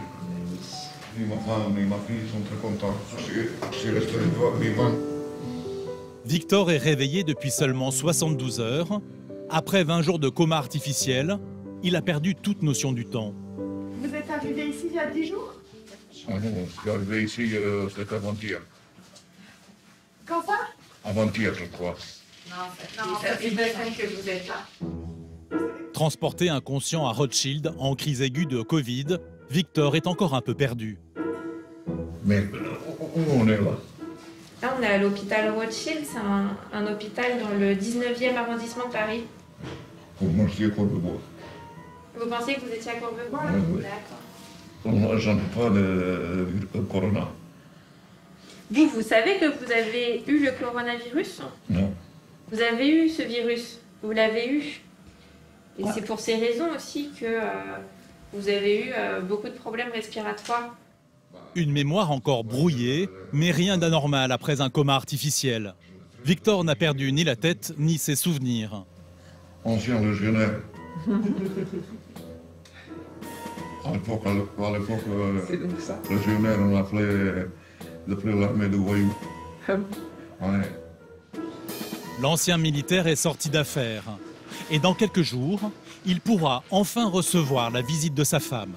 Et ma femme et ma fille sont très contents. Je suis resté vivant. Victor est réveillé depuis seulement 72 heures. Après 20 jours de coma artificiel, il a perdu toute notion du temps. Vous êtes arrivé ici il y a 10 jours? Ah non, je suis arrivé ici, c'était avant-hier. Quand ça? Avant-hier, je crois. Non, ça fait 2 semaines que vous êtes là. Transporté inconscient à Rothschild en crise aiguë de Covid, Victor est encore un peu perdu. Mais où on est là? Là, on est à l'hôpital Rothschild, c'est un hôpital dans le 19e arrondissement de Paris. Moi, je suis à Courbevoie. Vous pensiez que vous étiez à Courbevoie? Oui. D'accord. Moi, j'en ai pas de corona. Vous savez que vous avez eu le coronavirus? Non. Vous avez eu ce virus, vous l'avez eu. Et c'est pour ces raisons aussi que vous avez eu beaucoup de problèmes respiratoires. Une mémoire encore brouillée, mais rien d'anormal après un coma artificiel. Victor n'a perdu ni la tête, ni ses souvenirs. Ancien légionnaire. À l'époque, légionnaire, on l'appelait l'armée de voyous. Ouais. L'ancien militaire est sorti d'affaires. Et dans quelques jours, il pourra enfin recevoir la visite de sa femme.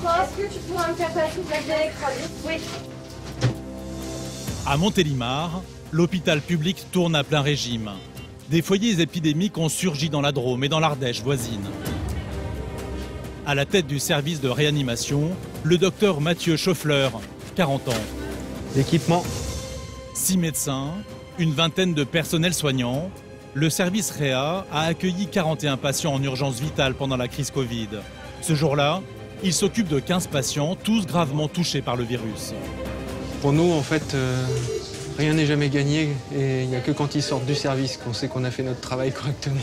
Est-ce que tu pourras me faire passer de la dialectrose? Oui. À Montélimar, l'hôpital public tourne à plein régime. Des foyers épidémiques ont surgi dans la Drôme et dans l'Ardèche voisine. À la tête du service de réanimation, le docteur Mathieu Schoeffler, 40 ans. L'équipement. 6 médecins, une vingtaine de personnels soignants Le service Réa a accueilli 41 patients en urgence vitale pendant la crise Covid. Ce jour-là, il s'occupe de 15 patients, tous gravement touchés par le virus. Pour nous, en fait, rien n'est jamais gagné et il n'y a que quand ils sortent du service qu'on sait qu'on a fait notre travail correctement.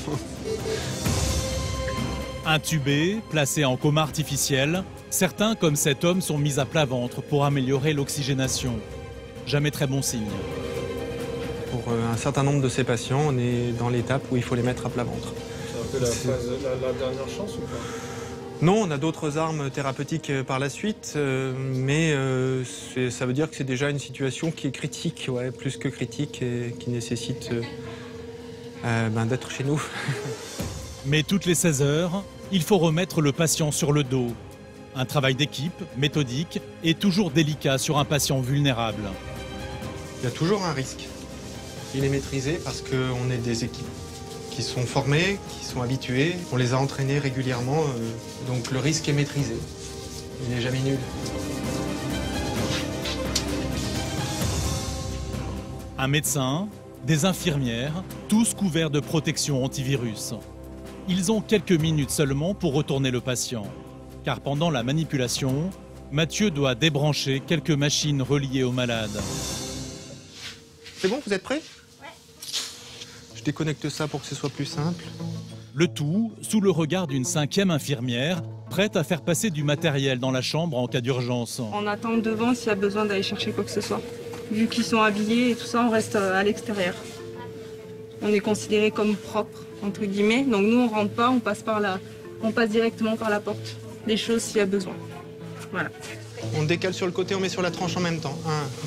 Intubés, placés en coma artificiel, certains, comme cet homme, sont mis à plat ventre pour améliorer l'oxygénation. Jamais très bon signe. Pour un certain nombre de ces patients, on est dans l'étape où il faut les mettre à plat ventre. C'est un peu la dernière chance ou pas? Non, on a d'autres armes thérapeutiques par la suite, mais ça veut dire que c'est déjà une situation qui est critique, ouais, plus que critique, et qui nécessite d'être chez nous. Mais toutes les 16 heures, il faut remettre le patient sur le dos. Un travail d'équipe, méthodique et toujours délicat sur un patient vulnérable. Il y a toujours un risque. Il est maîtrisé parce qu'on est des équipes qui sont formées, qui sont habituées. On les a entraînés régulièrement, donc le risque est maîtrisé. Il n'est jamais nul. Un médecin, des infirmières, tous couverts de protection antivirus. Ils ont quelques minutes seulement pour retourner le patient. Car pendant la manipulation, Mathieu doit débrancher quelques machines reliées au malade. C'est bon, vous êtes prêts? Ouais. Je déconnecte ça pour que ce soit plus simple. Le tout sous le regard d'une 5e infirmière, prête à faire passer du matériel dans la chambre en cas d'urgence. On attend devant s'il y a besoin d'aller chercher quoi que ce soit. Vu qu'ils sont habillés et tout ça, on reste à l'extérieur. On est considéré comme propre, entre guillemets. Donc nous, on rentre pas, on passe par là. On passe directement par la porte. Des choses s'il y a besoin. Voilà. On décale sur le côté, on met sur la tranche en même temps.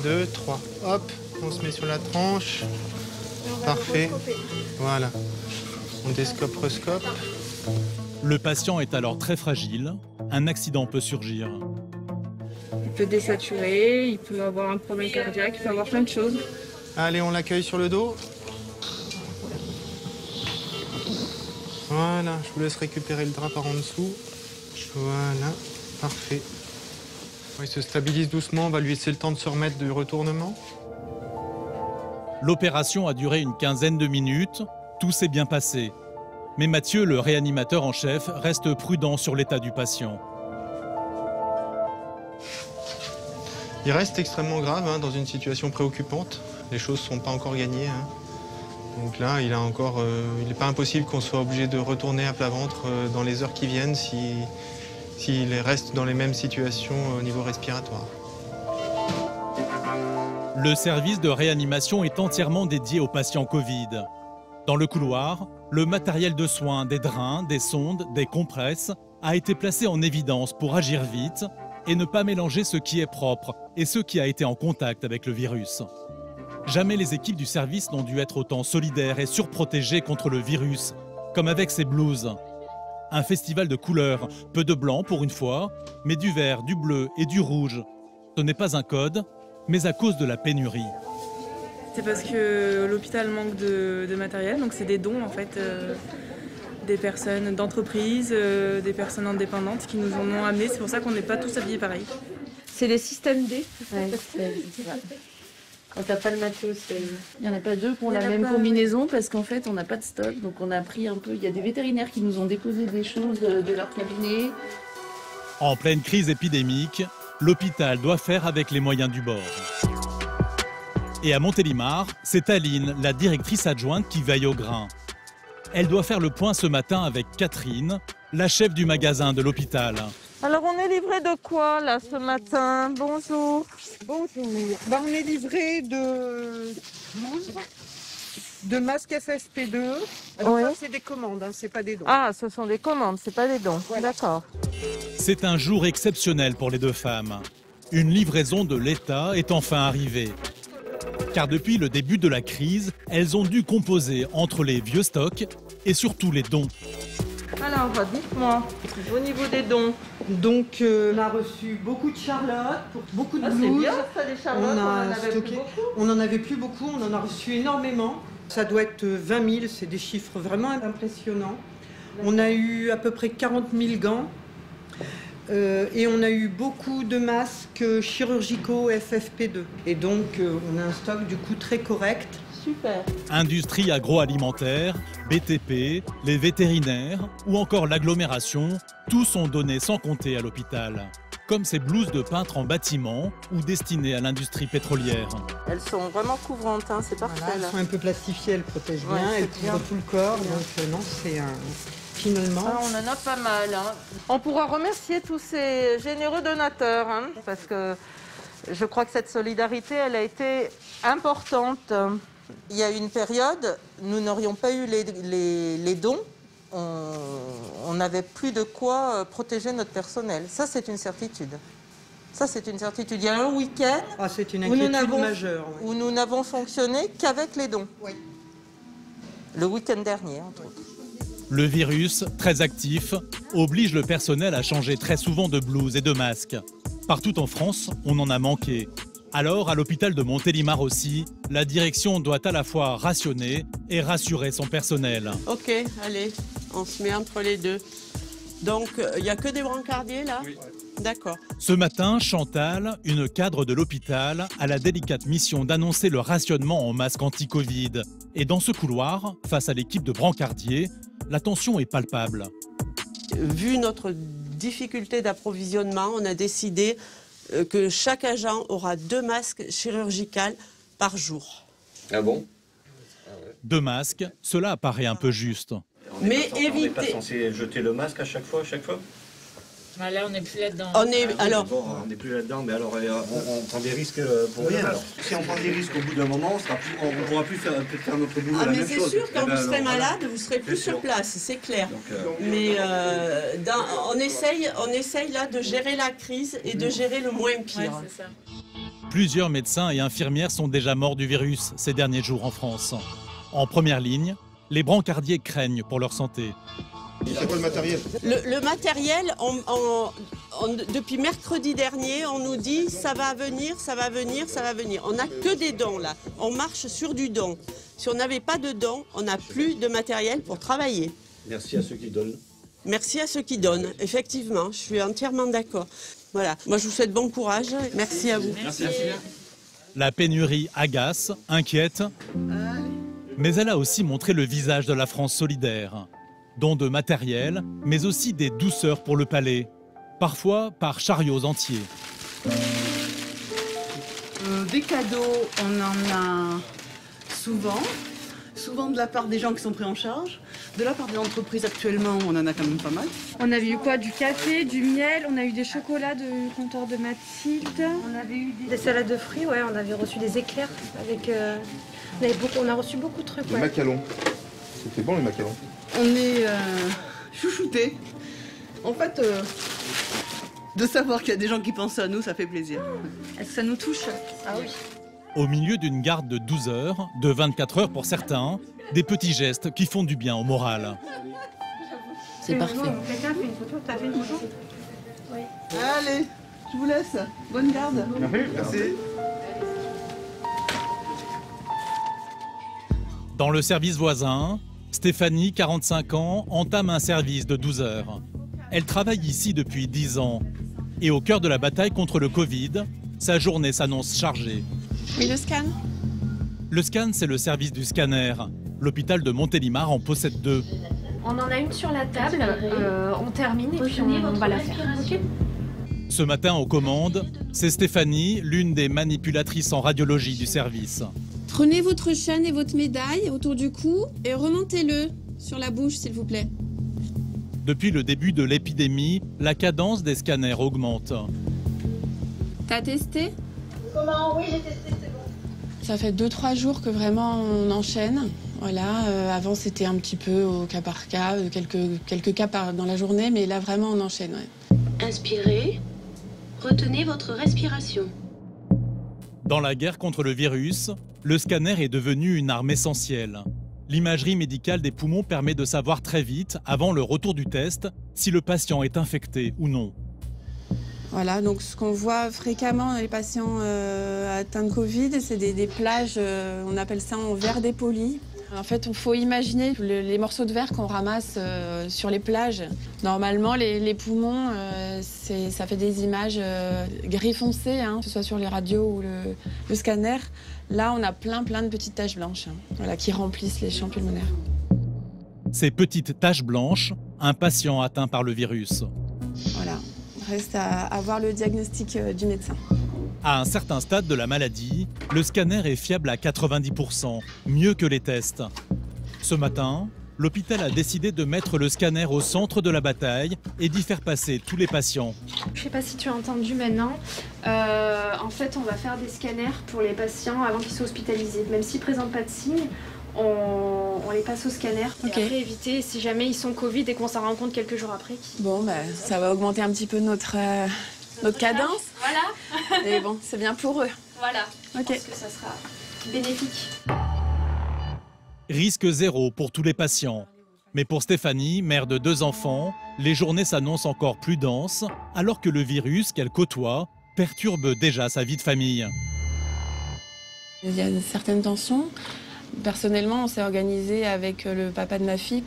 1, 2, 3. Hop, on se met sur la tranche. Parfait. Voilà. On descope, rescope. Le patient est alors très fragile. Un accident peut surgir. Il peut désaturer, il peut avoir un problème cardiaque, il peut avoir plein de choses. Allez, on l'accueille sur le dos. Voilà, je vous laisse récupérer le drap par en dessous. Voilà, parfait. Il se stabilise doucement, on va lui laisser le temps de se remettre du retournement. L'opération a duré une quinzaine de minutes, tout s'est bien passé. Mais Mathieu, le réanimateur en chef, reste prudent sur l'état du patient. Il reste extrêmement grave dans une situation préoccupante. Les choses ne sont pas encore gagnées. Donc là, il n'est pas impossible qu'on soit obligé de retourner à plat ventre dans les heures qui viennent s'il reste dans les mêmes situations au niveau respiratoire. Le service de réanimation est entièrement dédié aux patients Covid. Dans le couloir, le matériel de soins, des drains, des sondes, des compresses a été placé en évidence pour agir vite et ne pas mélanger ce qui est propre et ce qui a été en contact avec le virus. Jamais les équipes du service n'ont dû être autant solidaires et surprotégées contre le virus, comme avec ces blouses. Un festival de couleurs, peu de blanc pour une fois, mais du vert, du bleu et du rouge. Ce n'est pas un code, mais à cause de la pénurie. C'est parce que l'hôpital manque de matériel, donc c'est des dons en fait, des personnes d'entreprise, des personnes indépendantes qui nous en ont amené. C'est pour ça qu'on n'est pas tous habillés pareil. C'est les systèmes D. Ouais, quand t'as pas le matos, il n'y en a pas deux qui ont Il y en la a même pas, combinaison parce qu'en fait on n'a pas de stock, donc on a pris un peu. Il y a des vétérinaires qui nous ont déposé des choses de leur cabinet. En pleine crise épidémique, l'hôpital doit faire avec les moyens du bord. Et à Montélimar, c'est Aline, la directrice adjointe, qui veille au grain. Elle doit faire le point ce matin avec Catherine, la chef du magasin de l'hôpital. Alors on est livré de quoi là ce matin? Bonjour. Bonjour. On est livré de 12, de masques FFP2. Alors Oui. ça c'est des commandes, c'est pas des dons. Ah, ce sont des commandes, c'est pas des dons. Voilà. D'accord. C'est un jour exceptionnel pour les deux femmes. Une livraison de l'État est enfin arrivée. Car depuis le début de la crise, elles ont dû composer entre les vieux stocks et surtout les dons. Alors, dites-moi, au niveau des dons. Donc on a reçu beaucoup de charlottes, beaucoup de Ah, c'est blouses. bien ça, les charlottes, on en avait plus beaucoup. On n'en avait plus beaucoup, on en a reçu énormément. Ça doit être 20 000, c'est des chiffres vraiment impressionnants. On a eu à peu près 40 000 gants. Et on a eu beaucoup de masques chirurgicaux FFP2. Et donc on a un stock du coup très correct. Super. Industrie agroalimentaire, BTP, les vétérinaires ou encore l'agglomération, tous sont donnés sans compter à l'hôpital. Comme ces blouses de peintre en bâtiment ou destinées à l'industrie pétrolière. Elles sont vraiment couvrantes, hein, c'est parfait. Voilà, elles là. sont un peu plastifiées, elles protègent Ouais, bien, c'est elles bien. couvrent tout le corps, donc non, c'est un... Finalement... Ah, on en a pas mal. Hein. On pourra remercier tous ces généreux donateurs, hein, parce que je crois que cette solidarité, elle a été importante. Il y a eu une période, nous n'aurions pas eu les dons, on n'avait plus de quoi protéger notre personnel. Ça, c'est une certitude. Ça, c'est une certitude. Il y a un week-end où nous n'avons fonctionné qu'avec les dons. Oui. Le week-end dernier, entre autres. Le virus, très actif, oblige le personnel à changer très souvent de blouse et de masque. Partout en France, on en a manqué. Alors, à l'hôpital de Montélimar aussi, la direction doit à la fois rationner et rassurer son personnel. Ok, allez, on se met entre les deux. Donc, il n'y a que des brancardiers là? Oui. D'accord. Ce matin, Chantal, une cadre de l'hôpital, a la délicate mission d'annoncer le rationnement en masque anti-Covid. Et dans ce couloir, face à l'équipe de brancardiers, la tension est palpable. Vu notre difficulté d'approvisionnement, on a décidé que chaque agent aura 2 masques chirurgicaux par jour. Ah bon? 2 masques, cela apparaît un peu juste. Mais On n'est pas évitez... censé jeter le masque à chaque fois Ah, là, on n'est plus là-dedans. On est, alors... Bon, on n'est plus là-dedans, mais alors on prend des risques pour rien. Alors. Si on prend des risques au bout d'un moment, on ne pourra plus faire notre boulot. Ah, la mais même c'est chose. sûr, quand Eh ben, vous serez alors, malade, voilà. vous serez plus C'est sur sûr. place, c'est clair. Donc, mais on essaye là de gérer la crise et de gérer le moins pire. Ouais, c'est ça. Plusieurs médecins et infirmières sont déjà morts du virus ces derniers jours en France. En première ligne, les brancardiers craignent pour leur santé. C'est quoi le matériel? Le matériel, depuis mercredi dernier, on nous dit ça va venir, ça va venir, ça va venir. On n'a que des dons là, on marche sur du don. Si on n'avait pas de dons, on n'a plus de matériel pour travailler. Merci à ceux qui donnent. Merci à ceux qui donnent, effectivement, je suis entièrement d'accord. Voilà, moi je vous souhaite bon courage, merci à vous. Merci. La pénurie agace, inquiète, mais elle a aussi montré le visage de la France solidaire. Dons de matériel, mais aussi des douceurs pour le palais, parfois par chariots entiers. Des cadeaux, on en a souvent de la part des gens qui sont pris en charge. De la part des entreprises actuellement, on en a quand même pas mal. On avait eu quoi? Du café, du miel, on a eu des chocolats de comptoir de Mathilde. On avait eu des salades de fruits, ouais, on avait reçu des éclairs avec... on a reçu beaucoup de trucs. Les macarons. C'était bon les macarons. On est chouchoutés. En fait, de savoir qu'il y a des gens qui pensent à nous, ça fait plaisir. Est-ce que ça nous touche? Ah oui. Au milieu d'une garde de 12 heures, de 24 heures pour certains, des petits gestes qui font du bien au moral. C'est parfait. Quelqu'un fait une photo, t'as fait une photo? Oui. Allez, je vous laisse. Bonne garde. Merci. Dans le service voisin, Stéphanie, 45 ans, entame un service de 12 heures. Elle travaille ici depuis 10 ans. Et au cœur de la bataille contre le Covid, sa journée s'annonce chargée. Oui, le scan. Le scan, c'est le service du scanner. L'hôpital de Montélimar en possède 2. On en a une sur la table, on termine et puis on va la faire. Okay. Ce matin, aux commandes, c'est Stéphanie, l'une des manipulatrices en radiologie du service. Prenez votre chaîne et votre médaille autour du cou et remontez-le sur la bouche, s'il vous plaît. Depuis le début de l'épidémie, la cadence des scanners augmente. T'as testé? Comment? Oui, j'ai testé, c'est bon. Ça fait 2-3 jours que vraiment on enchaîne. Voilà, avant c'était un petit peu au cas par cas, quelques cas dans la journée, mais là vraiment on enchaîne. Ouais. Inspirez, retenez votre respiration. Dans la guerre contre le virus, le scanner est devenu une arme essentielle. L'imagerie médicale des poumons permet de savoir très vite, avant le retour du test, si le patient est infecté ou non. Voilà, donc ce qu'on voit fréquemment dans les patients atteints de Covid, c'est des plages, on appelle ça en verre dépoli. En fait, il faut imaginer les morceaux de verre qu'on ramasse sur les plages. Normalement, les poumons, ça fait des images gris foncé, hein, que ce soit sur les radios ou le scanner. Là, on a plein de petites taches blanches, hein, voilà, qui remplissent les champs pulmonaires. Ces petites taches blanches, un patient atteint par le virus. Voilà, reste à avoir le diagnostic du médecin. À un certain stade de la maladie, le scanner est fiable à 90%, mieux que les tests. Ce matin, l'hôpital a décidé de mettre le scanner au centre de la bataille et d'y faire passer tous les patients. Je ne sais pas si tu as entendu maintenant. En fait, on va faire des scanners pour les patients avant qu'ils soient hospitalisés. Même s'ils ne présentent pas de signes, on les passe au scanner. Okay. Et après, éviter, si jamais ils sont Covid et qu'on s'en rend compte quelques jours après. Bon, ça va augmenter un petit peu notre cadence. Voilà. Mais bon, c'est bien pour eux. Voilà. Ok. Je pense que ça sera bénéfique. Risque zéro pour tous les patients. Mais pour Stéphanie, mère de 2 enfants, les journées s'annoncent encore plus denses, alors que le virus qu'elle côtoie perturbe déjà sa vie de famille. Il y a certaines tensions. Personnellement, on s'est organisé avec le papa de ma fille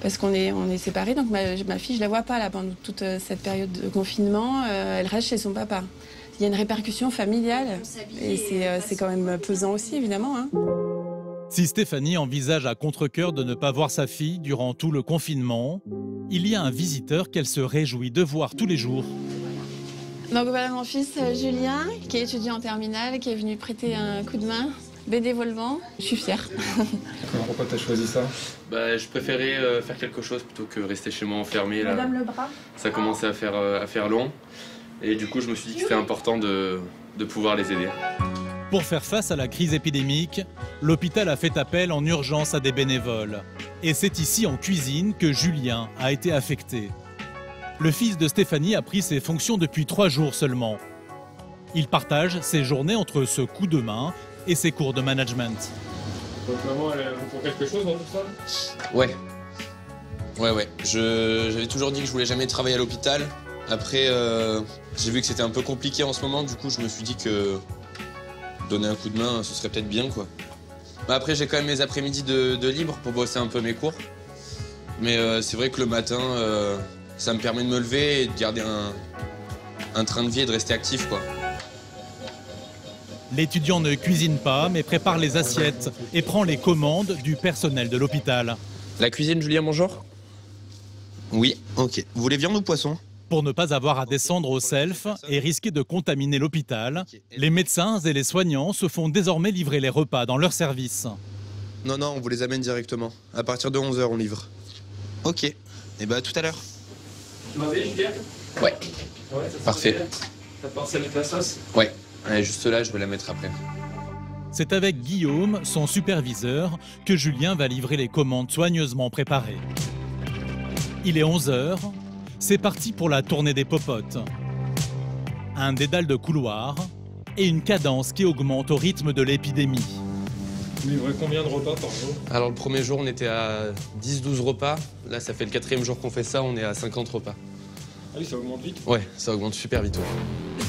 parce qu'on est séparés. Donc ma fille, je la vois pas là pendant toute cette période de confinement. Elle reste chez son papa. Il y a une répercussion familiale et c'est quand même pesant aussi, évidemment, hein. Si Stéphanie envisage à contre-cœur de ne pas voir sa fille durant tout le confinement, il y a un visiteur qu'elle se réjouit de voir tous les jours. Donc voilà mon fils Julien, qui est étudiant en terminale, qui est venu prêter un coup de main bénévolement. Je suis fière. Pourquoi tu as choisi ça? Je préférais faire quelque chose plutôt que rester chez moi enfermé. Là. Madame Lebras. Ça commençait à faire long. Et du coup, je me suis dit que c'était important de pouvoir les aider. Pour faire face à la crise épidémique, l'hôpital a fait appel en urgence à des bénévoles. Et c'est ici, en cuisine, que Julien a été affecté. Le fils de Stéphanie a pris ses fonctions depuis 3 jours seulement. Il partage ses journées entre ce coup de main et ses cours de management. Votre maman, elle vous pour quelque chose dans tout ça? Ouais. J'avais toujours dit que je voulais jamais travailler à l'hôpital. Après, j'ai vu que c'était un peu compliqué en ce moment. Du coup, je me suis dit que donner un coup de main, ce serait peut-être bien, quoi. Après, j'ai quand même mes après-midi de libre pour bosser un peu mes cours. Mais c'est vrai que le matin, ça me permet de me lever et de garder un train de vie et de rester actif, quoi. L'étudiant ne cuisine pas, mais prépare les assiettes et prend les commandes du personnel de l'hôpital. La cuisine, Julien, bonjour. Oui, ok. Vous voulez viande ou poisson? Pour ne pas avoir à descendre au self et risquer de contaminer l'hôpital, les médecins et les soignants se font désormais livrer les repas dans leur service. Non, on vous les amène directement. À partir de 11h, on livre. Ok. Et à tout à l'heure. Tu m'avais, Julien? Ouais. Parfait. T'as pensé à mettre la sauce? Ouais. Allez, juste là, je vais la mettre après. C'est avec Guillaume, son superviseur, que Julien va livrer les commandes soigneusement préparées. Il est 11h, c'est parti pour la tournée des popotes. Un dédale de couloirs et une cadence qui augmente au rythme de l'épidémie. Vous livrez combien de repas par jour? Alors le premier jour, on était à 10-12 repas. Là, ça fait le 4e jour qu'on fait ça, on est à 50 repas. Ah oui, ça augmente vite? Ouais, ça augmente super vite. Ouais.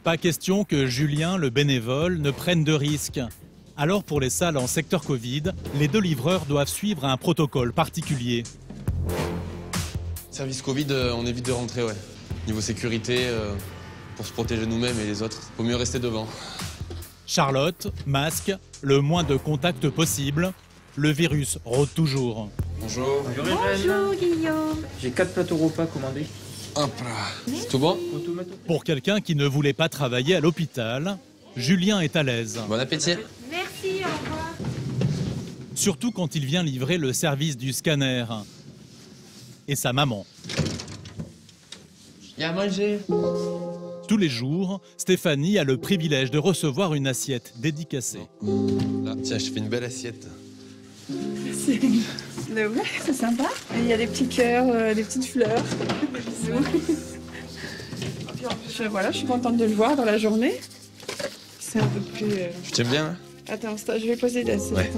Pas question que Julien, le bénévole, ne prenne de risques. Alors pour les salles en secteur Covid, les 2 livreurs doivent suivre un protocole particulier. Service Covid, on évite de rentrer, ouais. Niveau sécurité, pour se protéger nous-mêmes et les autres, vaut mieux rester devant. Charlotte, masque, le moins de contact possible. Le virus rôde toujours. Bonjour. Bonjour Guillaume. J'ai 4 plateaux repas commandés. Hop là. C'est tout bon? Pour quelqu'un qui ne voulait pas travailler à l'hôpital, Julien est à l'aise. Bon appétit. Merci, au revoir. Surtout quand il vient livrer le service du scanner. Et sa maman. Il y a à manger. Tous les jours, Stéphanie a le privilège de recevoir une assiette dédicacée. Là, tiens, je te fais une belle assiette. C'est sympa. Et il y a des petits cœurs, des petites fleurs, des bisous. Je suis contente de le voir dans la journée. C'est un peu plus... Tu t'aimes bien, hein? Attends, je vais poser l'assiette. Ouais.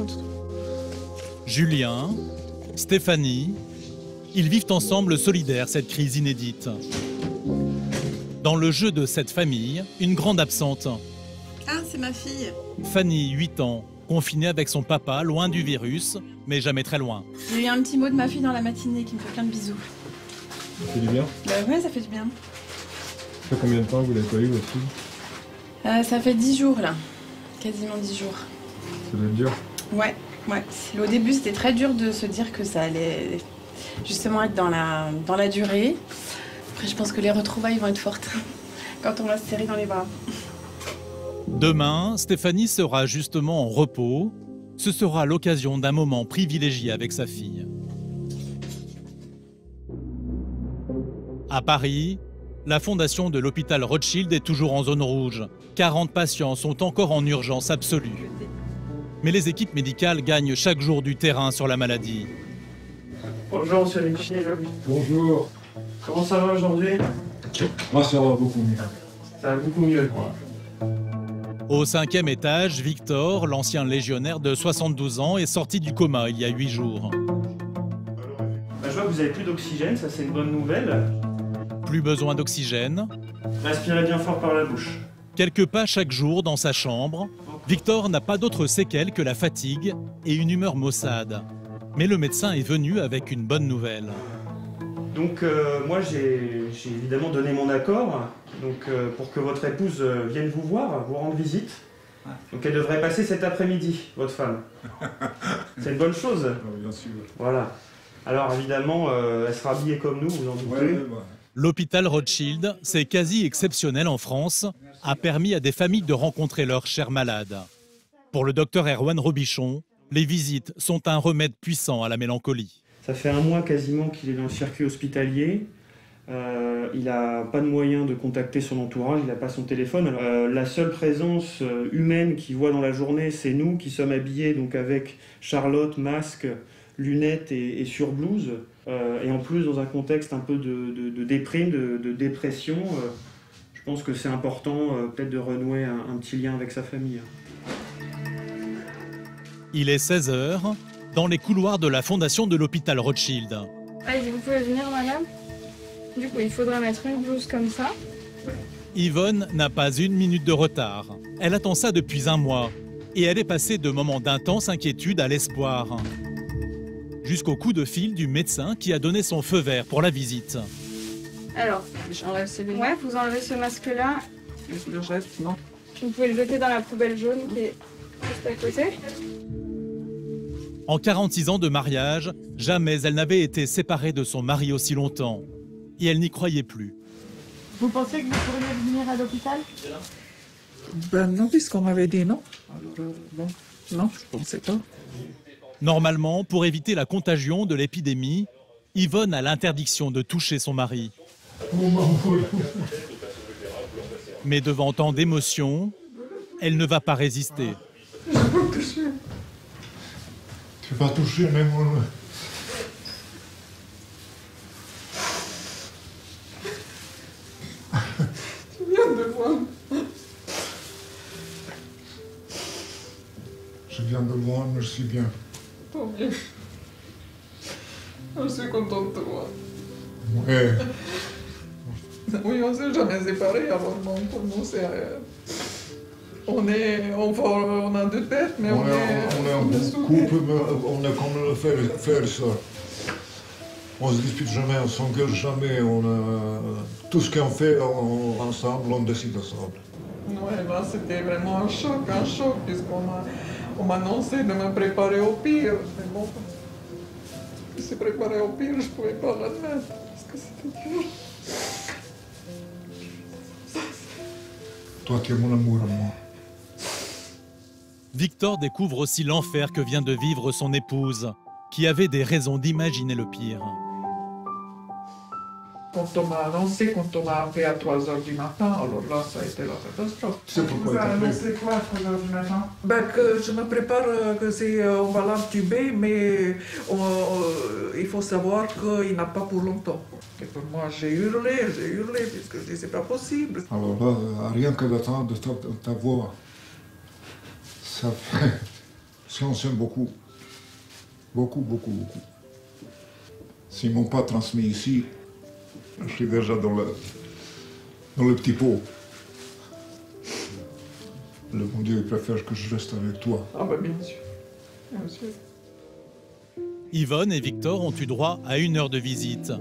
Julien, Stéphanie, ils vivent ensemble solidaires cette crise inédite. Dans le jeu de cette famille, une grande absente. Ah, c'est ma fille. Fanny, 8 ans, confinée avec son papa, loin du virus, mais jamais très loin. J'ai eu un petit mot de ma fille dans la matinée qui me fait plein de bisous. Ça fait du bien. Bah ouais, ça fait du bien. Ça fait combien de temps que vous l'avez pas eu, votre fille? Ça fait 10 jours là, quasiment 10 jours. Ça doit être dur. Ouais. Au début, c'était très dur de se dire que ça allait justement être dans la durée. Après, je pense que les retrouvailles vont être fortes quand on va se serrer dans les bras. Demain, Stéphanie sera justement en repos. Ce sera l'occasion d'un moment privilégié avec sa fille. À Paris, la fondation de l'hôpital Rothschild est toujours en zone rouge. 40 patients sont encore en urgence absolue. Mais les équipes médicales gagnent chaque jour du terrain sur la maladie. Bonjour, monsieur Michel. Bonjour. Comment ça va aujourd'hui? Moi, ça va beaucoup mieux. Ça va beaucoup mieux. Au 5e étage, Victor, l'ancien légionnaire de 72 ans, est sorti du coma il y a 8 jours. Je vois que vous n'avez plus d'oxygène, ça c'est une bonne nouvelle. Plus besoin d'oxygène. Respirez bien fort par la bouche. Quelques pas chaque jour dans sa chambre. Victor n'a pas d'autres séquelles que la fatigue et une humeur maussade. Mais le médecin est venu avec une bonne nouvelle. Donc moi j'ai évidemment donné mon accord pour que votre épouse vienne vous voir, vous rendre visite. Donc elle devrait passer cet après-midi, votre femme. C'est une bonne chose. Bien sûr. Voilà. Alors évidemment, elle sera habillée comme nous, vous en doutez. L'hôpital Rothschild, c'est quasi exceptionnel en France, a permis à des familles de rencontrer leurs chers malades. Pour le docteur Erwan Robichon, les visites sont un remède puissant à la mélancolie. Ça fait un mois quasiment qu'il est dans le circuit hospitalier. Il n'a pas de moyen de contacter son entourage, il n'a pas son téléphone. Alors, la seule présence humaine qu'il voit dans la journée, c'est nous qui sommes habillés donc avec Charlotte, masque, lunettes et surblouse. Et en plus, dans un contexte un peu de déprime, de dépression, je pense que c'est important peut-être de renouer un petit lien avec sa famille. Il est 16h, dans les couloirs de la fondation de l'hôpital Rothschild. Allez, vous pouvez venir, madame. Du coup, il faudra mettre une blouse comme ça. Yvonne n'a pas une minute de retard. Elle attend ça depuis un mois. Et elle est passée de moments d'intense inquiétude à l'espoir. Jusqu'au coup de fil du médecin qui a donné son feu vert pour la visite. Alors, j'enlève ces lunettes. Ouais, vous enlevez ce masque-là. Le geste, non. Vous pouvez le jeter dans la poubelle jaune qui est juste à côté. En 46 ans de mariage, jamais elle n'avait été séparée de son mari aussi longtemps. Et elle n'y croyait plus. Vous pensez que vous pourriez venir à l'hôpital? Ben non, puisqu'on m'avait dit non. Alors, bon, non, je ne pensais pas. Normalement, pour éviter la contagion de l'épidémie, Yvonne a l'interdiction de toucher son mari. Mais devant tant d'émotions, elle ne va pas résister. Je ne peux pas toucher. Tu vas toucher même moi. Tu viens de voir. Je viens de voir, je suis bien. Tant mieux. Je suis contente de voir. Ouais. Oui, on ne s'est jamais séparés avant, donc pour nous c'est... On a deux têtes, mais on est un couple, on est comme le frère et soeur. On se dispute jamais, on s'engueule jamais, tout ce qu'on fait ensemble, on décide ensemble. Ouais, là c'était vraiment un choc, puisqu'on m'a annoncé de me préparer au pire. Mais bon, se préparer au pire, je ne pouvais pas l'admettre, parce que c'était dur. Toi, tu es mon amour à moi. Victor découvre aussi l'enfer que vient de vivre son épouse, qui avait des raisons d'imaginer le pire. Quand on m'a annoncé, quand on m'a appelé à 3h du matin, alors là, ça a été la catastrophe. C'est pourquoi vous avez annoncé quoi à 3h du matin? Que je me prépare, on va l'intuber, mais il faut savoir qu'il n'a pas pour longtemps. Et pour moi, j'ai hurlé, puisque je dis c'est pas possible. Alors là, rien que d'attendre ta voix, ça s'aime beaucoup. Beaucoup. S'ils ne m'ont pas transmis ici, je suis déjà dans le petit pot. Le bon Dieu préfère que je reste avec toi. Ah bah bien sûr. Bien sûr. Yvonne et Victor ont eu droit à 1 heure de visite.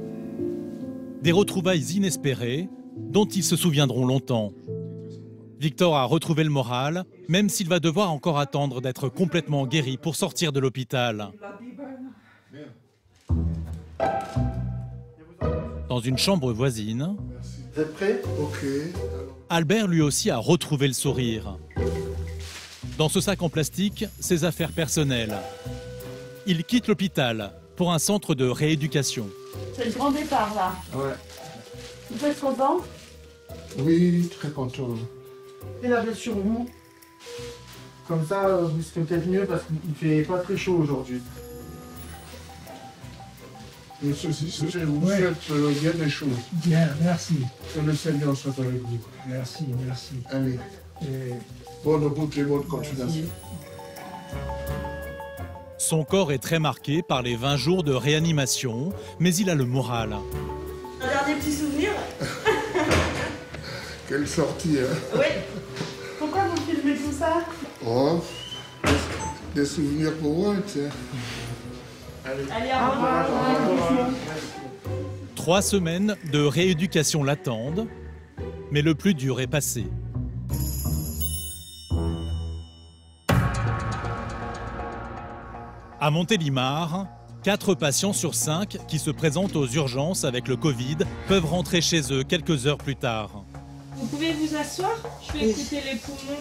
Des retrouvailles inespérées dont ils se souviendront longtemps. Victor a retrouvé le moral, même s'il va devoir encore attendre d'être complètement guéri pour sortir de l'hôpital. Dans une chambre voisine, Vous êtes prêts? Ok. Albert lui aussi a retrouvé le sourire. Dans ce sac en plastique, ses affaires personnelles. Il quitte l'hôpital pour un centre de rééducation. C'est le grand départ là. Ouais. Vous êtes content? Oui, très content. Et la blessure au mou. Comme ça, vous serez peut-être mieux parce qu'il fait pas très chaud aujourd'hui. Monsieur, vous faites bien des choses. Bien, merci. Que le Seigneur soit avec vous. Merci, merci. Allez. Bonne route et bonne continuation. Son corps est très marqué par les 20 jours de réanimation, mais il a le moral. Un dernier petit souvenir? Quelle sortie, hein? Oui. Pourquoi vous filmez tout ça? Oh, des souvenirs pour moi, tiens. Allez, au revoir. 3 semaines de rééducation l'attendent, mais le plus dur est passé. À Montélimar, 4 patients sur 5 qui se présentent aux urgences avec le Covid peuvent rentrer chez eux quelques heures plus tard. Vous pouvez vous asseoir? Je vais écouter les poumons.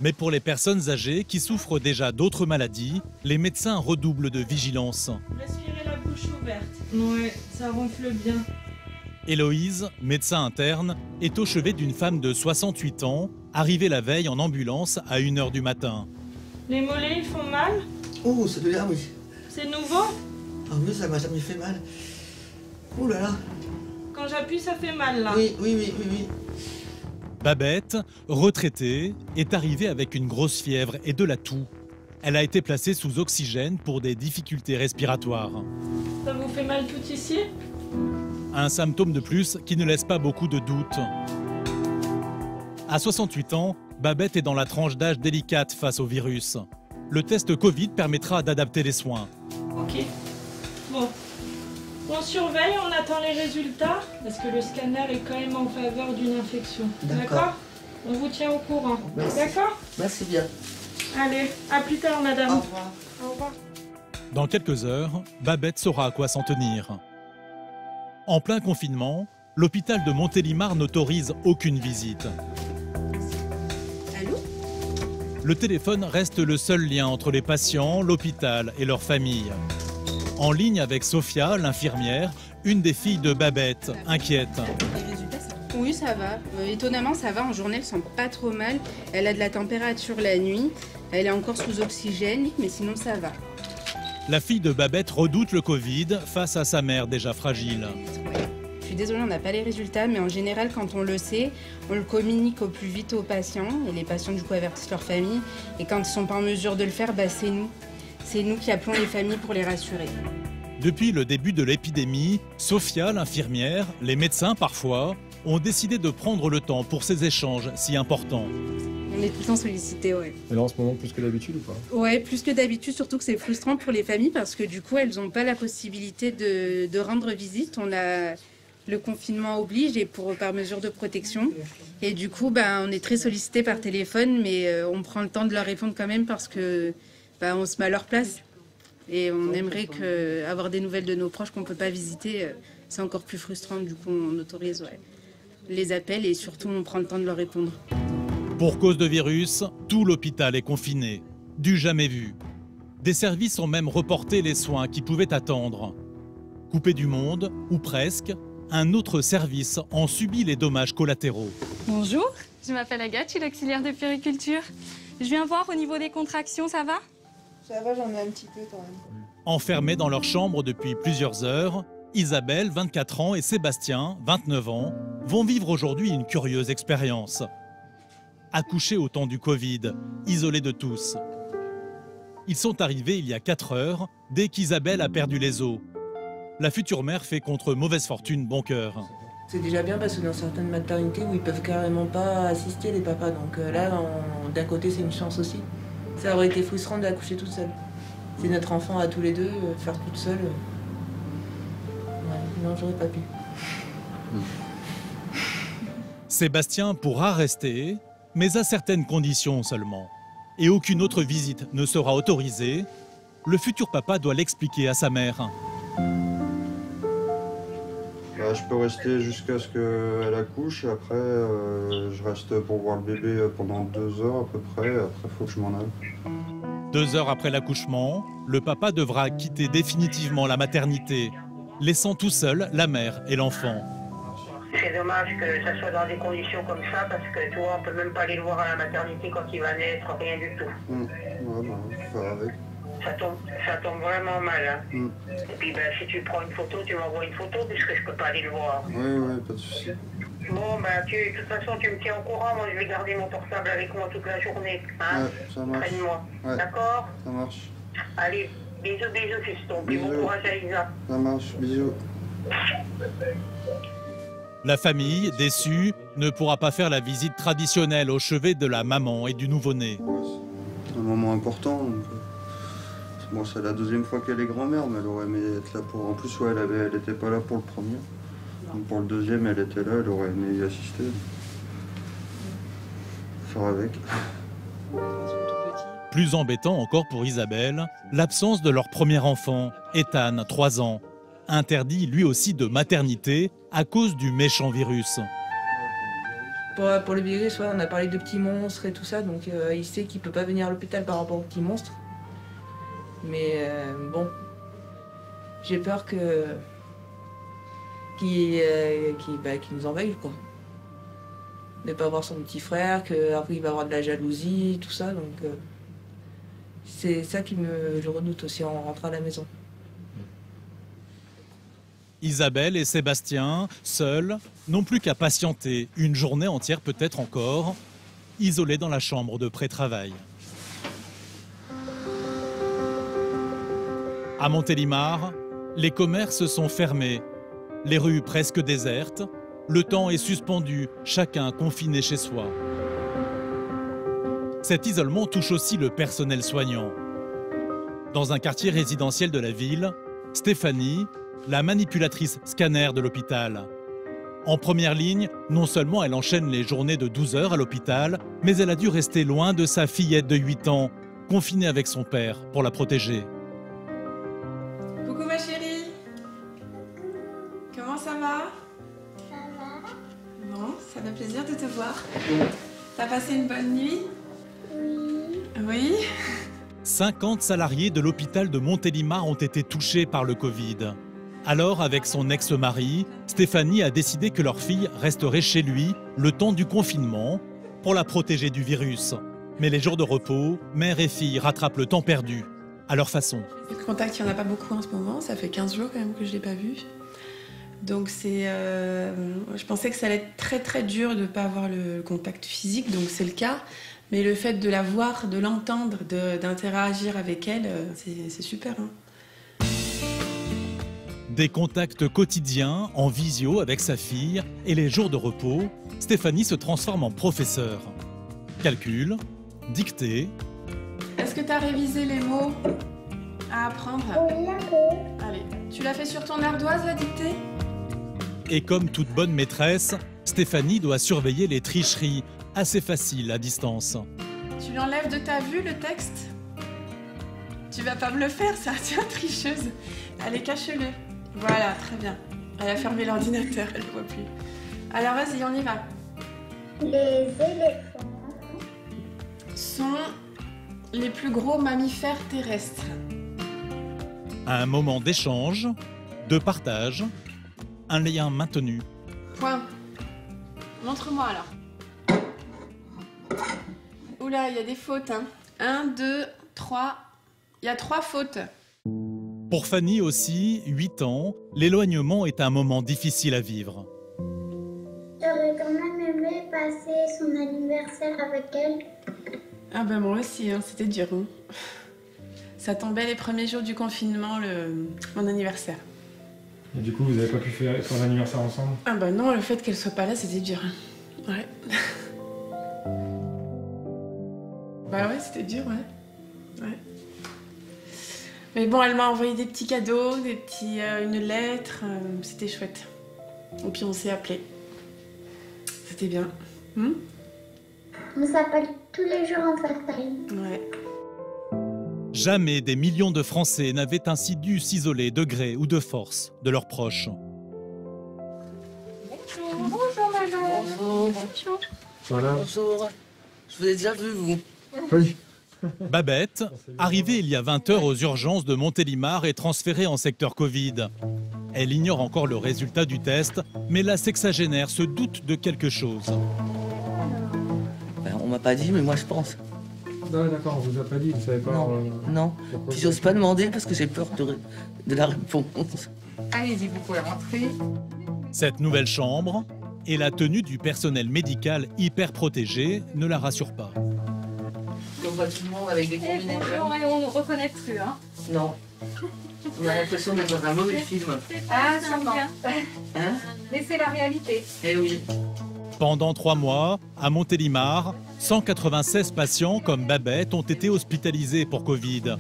Mais pour les personnes âgées qui souffrent déjà d'autres maladies, les médecins redoublent de vigilance. Respirez la bouche ouverte. Ouais, ça ronfle bien. Héloïse, médecin interne, est au chevet d'une femme de 68 ans, arrivée la veille en ambulance à 1 h du matin. Les mollets, ils font mal? Oh, celui-là, oui. C'est nouveau? Ah oui, ça m'a jamais fait mal. Ouh là là. Quand j'appuie, ça fait mal, là. Oui. Babette, retraitée, est arrivée avec une grosse fièvre et de la toux. Elle a été placée sous oxygène pour des difficultés respiratoires. Ça vous fait mal tout ici? Un symptôme de plus qui ne laisse pas beaucoup de doutes. À 68 ans, Babette est dans la tranche d'âge délicate face au virus. Le test Covid permettra d'adapter les soins. Ok. Bon. On surveille, on attend les résultats, parce que le scanner est quand même en faveur d'une infection. D'accord? On vous tient au courant. D'accord? Merci bien. Allez, à plus tard, madame. Au revoir. Au revoir. Dans quelques heures, Babette saura à quoi s'en tenir. En plein confinement, l'hôpital de Montélimar n'autorise aucune visite. Allô? Le téléphone reste le seul lien entre les patients, l'hôpital et leur famille. En ligne avec Sophia, l'infirmière, une des filles de Babette, inquiète. Oui, ça va. Étonnamment, ça va. En journée, elle sent pas trop mal. Elle a de la température la nuit. Elle est encore sous oxygène, mais sinon, ça va. La fille de Babette redoute le Covid face à sa mère déjà fragile. Je suis désolée, on n'a pas les résultats, mais en général, quand on le sait, on le communique au plus vite aux patients. Et les patients, du coup, avertissent leur famille. Et quand ils ne sont pas en mesure de le faire, c'est nous. C'est nous qui appelons les familles pour les rassurer. Depuis le début de l'épidémie, Sophia, l'infirmière, les médecins parfois, ont décidé de prendre le temps pour ces échanges si importants. On est tout le temps sollicités, ouais. Et là, en ce moment, plus que d'habitude ou pas? Ouais, plus que d'habitude, surtout que c'est frustrant pour les familles parce que du coup, elles n'ont pas la possibilité de rendre visite. On a le confinement oblige et par mesure de protection. Et du coup, on est très sollicités par téléphone, mais on prend le temps de leur répondre quand même parce que on se met à leur place. Et on aimerait avoir des nouvelles de nos proches qu'on ne peut pas visiter. C'est encore plus frustrant, du coup, on autorise les appels et surtout, on prend le temps de leur répondre. Pour cause de virus, tout l'hôpital est confiné. Du jamais vu. Des services ont même reporté les soins qui pouvaient attendre. Coupé du monde, ou presque, un autre service en subit les dommages collatéraux. Bonjour, je m'appelle Agathe, je suis l'auxiliaire de puériculture. Je viens voir au niveau des contractions, ça va? Ça va, j'en ai un petit peu quand même. Enfermés dans leur chambre depuis plusieurs heures, Isabelle, 24 ans, et Sébastien, 29 ans, vont vivre aujourd'hui une curieuse expérience. Accouchés au temps du Covid, isolés de tous. Ils sont arrivés il y a 4 heures, dès qu'Isabelle a perdu les os. La future mère fait contre mauvaise fortune bon cœur. C'est déjà bien parce que dans certaines maternités où ils peuvent carrément pas assister les papas, donc là, d'un côté, c'est une chance aussi. Ça aurait été frustrant d'accoucher toute seule. C'est notre enfant à tous les deux, faire toute seule. Ouais, non, j'aurais pas pu. Sébastien pourra rester, mais à certaines conditions seulement. Et aucune autre visite ne sera autorisée. Le futur papa doit l'expliquer à sa mère. Je peux rester jusqu'à ce qu'elle accouche. Après, je reste pour voir le bébé pendant 2 heures à peu près. Après, il faut que je m'en aille. 2 heures après l'accouchement, le papa devra quitter définitivement la maternité, laissant tout seul la mère et l'enfant. C'est dommage que ça soit dans des conditions comme ça, parce que tu vois, on peut même pas aller le voir à la maternité quand il va naître, rien du tout. Ouais, faut faire avec. Ça tombe vraiment mal. Hein. Et puis si tu prends une photo, tu m'envoies une photo, puisque je peux pas aller le voir. Oui, pas de souci. Bon, de toute façon, tu me tiens au courant. Moi, je vais garder mon portable avec moi toute la journée. Hein, ouais, ça marche. Près de moi. Ouais. D'accord? Ça marche. Allez, bisous, fiston. Puis bon courage à Isa. Ça marche, bisous. La famille, déçue, ne pourra pas faire la visite traditionnelle au chevet de la maman et du nouveau-né. C'est un moment important. Donc, bon, c'est la 2e fois qu'elle est grand-mère, mais elle aurait aimé être là pour... En plus, ouais, elle n'était pas là pour le premier. Donc pour le 2e, elle était là, elle aurait aimé y assister. Faire avec. Plus embêtant encore pour Isabelle, l'absence de leur premier enfant, Ethan, 3 ans. Interdit lui aussi de maternité à cause du méchant virus. Pour le virus, on a parlé de petits monstres et tout ça, donc il sait qu'il peut pas venir à l'hôpital par rapport aux petits monstres. Mais bon, j'ai peur qu'il nous envahisse, quoi. De pas voir son petit frère, qu'après il va avoir de la jalousie, tout ça, donc c'est ça je redoute aussi en rentrant à la maison. Isabelle et Sébastien, seuls, n'ont plus qu'à patienter une journée entière peut-être encore, isolés dans la chambre de pré-travail. À Montélimar, les commerces sont fermés, les rues presque désertes, le temps est suspendu, chacun confiné chez soi. Cet isolement touche aussi le personnel soignant. Dans un quartier résidentiel de la ville, Stéphanie, la manipulatrice scanner de l'hôpital. En première ligne, non seulement elle enchaîne les journées de 12 heures à l'hôpital, mais elle a dû rester loin de sa fillette de 8 ans, confinée avec son père pour la protéger. Coucou ma chérie. Comment ça va? Ça va. Bon, ça fait plaisir de te voir. T'as passé une bonne nuit? Oui. Oui. 50 salariés de l'hôpital de Montélimar ont été touchés par le Covid. Alors, avec son ex-mari, Stéphanie a décidé que leur fille resterait chez lui le temps du confinement pour la protéger du virus. Mais les jours de repos, mère et fille rattrapent le temps perdu, à leur façon. Le contact, il n'y en a pas beaucoup en ce moment. Ça fait 15 jours quand même que je ne l'ai pas vu. Donc je pensais que ça allait être très très dur de ne pas avoir le contact physique, donc c'est le cas. Mais le fait de la voir, de l'entendre, d'interagir avec elle, c'est super. Hein. Des contacts quotidiens en visio avec sa fille et les jours de repos, Stéphanie se transforme en professeur. Calcul, dictée. Est-ce que tu as révisé les mots à apprendre? Oui, un peu. Allez, tu l'as fait sur ton ardoise, la dictée? Et comme toute bonne maîtresse, Stéphanie doit surveiller les tricheries, assez faciles à distance. Tu l'enlèves de ta vue, le texte? Tu vas pas me le faire, ça, tiens, tricheuse. Allez, cache-le. Voilà, très bien. Elle a fermé l'ordinateur, elle ne voit plus. Alors vas-y, on y va. Les éléphants sont les plus gros mammifères terrestres. Un moment d'échange, de partage, un lien maintenu. Point. Montre-moi alors. Oula, il y a des fautes. 1, 2, 3. Il y a 3 fautes. Pour Fanny aussi, 8 ans, l'éloignement est un moment difficile à vivre. J'aurais quand même aimé passer son anniversaire avec elle. Ah ben moi aussi, c'était dur. Ça tombait les premiers jours du confinement, mon anniversaire. Et du coup, vous n'avez pas pu faire l'anniversaire ensemble? Ah bah non, le fait qu'elle soit pas là, c'était dur. Ouais. Bah ouais, c'était dur, ouais. Mais bon, elle m'a envoyé des petits cadeaux, une lettre, c'était chouette. Et puis on s'est appelés. C'était bien. On s'appelle tous les jours en fait. Ouais. Jamais des millions de Français n'avaient ainsi dû s'isoler de gré ou de force de leurs proches. Bonjour madame. Bonjour. Voilà. Bonjour. Je vous ai déjà vu, vous. Oui. Babette, arrivée il y a 20 heures aux urgences de Montélimar, est transférée en secteur Covid. Elle ignore encore le résultat du test, mais la sexagénaire se doute de quelque chose. Ben, on m'a pas dit, mais moi je pense. Ah, d'accord, on vous a pas dit, vous savez pas. Non. Puis j'ose pas demander parce que j'ai peur de la réponse. Allez-y, vous pouvez rentrer. Cette nouvelle chambre et la tenue du personnel médical hyper protégé ne la rassurent pas. On voit tout le monde avec des combinaisons. On ne reconnaît plus, hein. Non. On a l'impression d'être dans un mauvais film. Ah, sûrement. Hein? Mais c'est la réalité. Eh oui. Pendant 3 mois, à Montélimar, 196 patients comme Babette ont été hospitalisés pour Covid.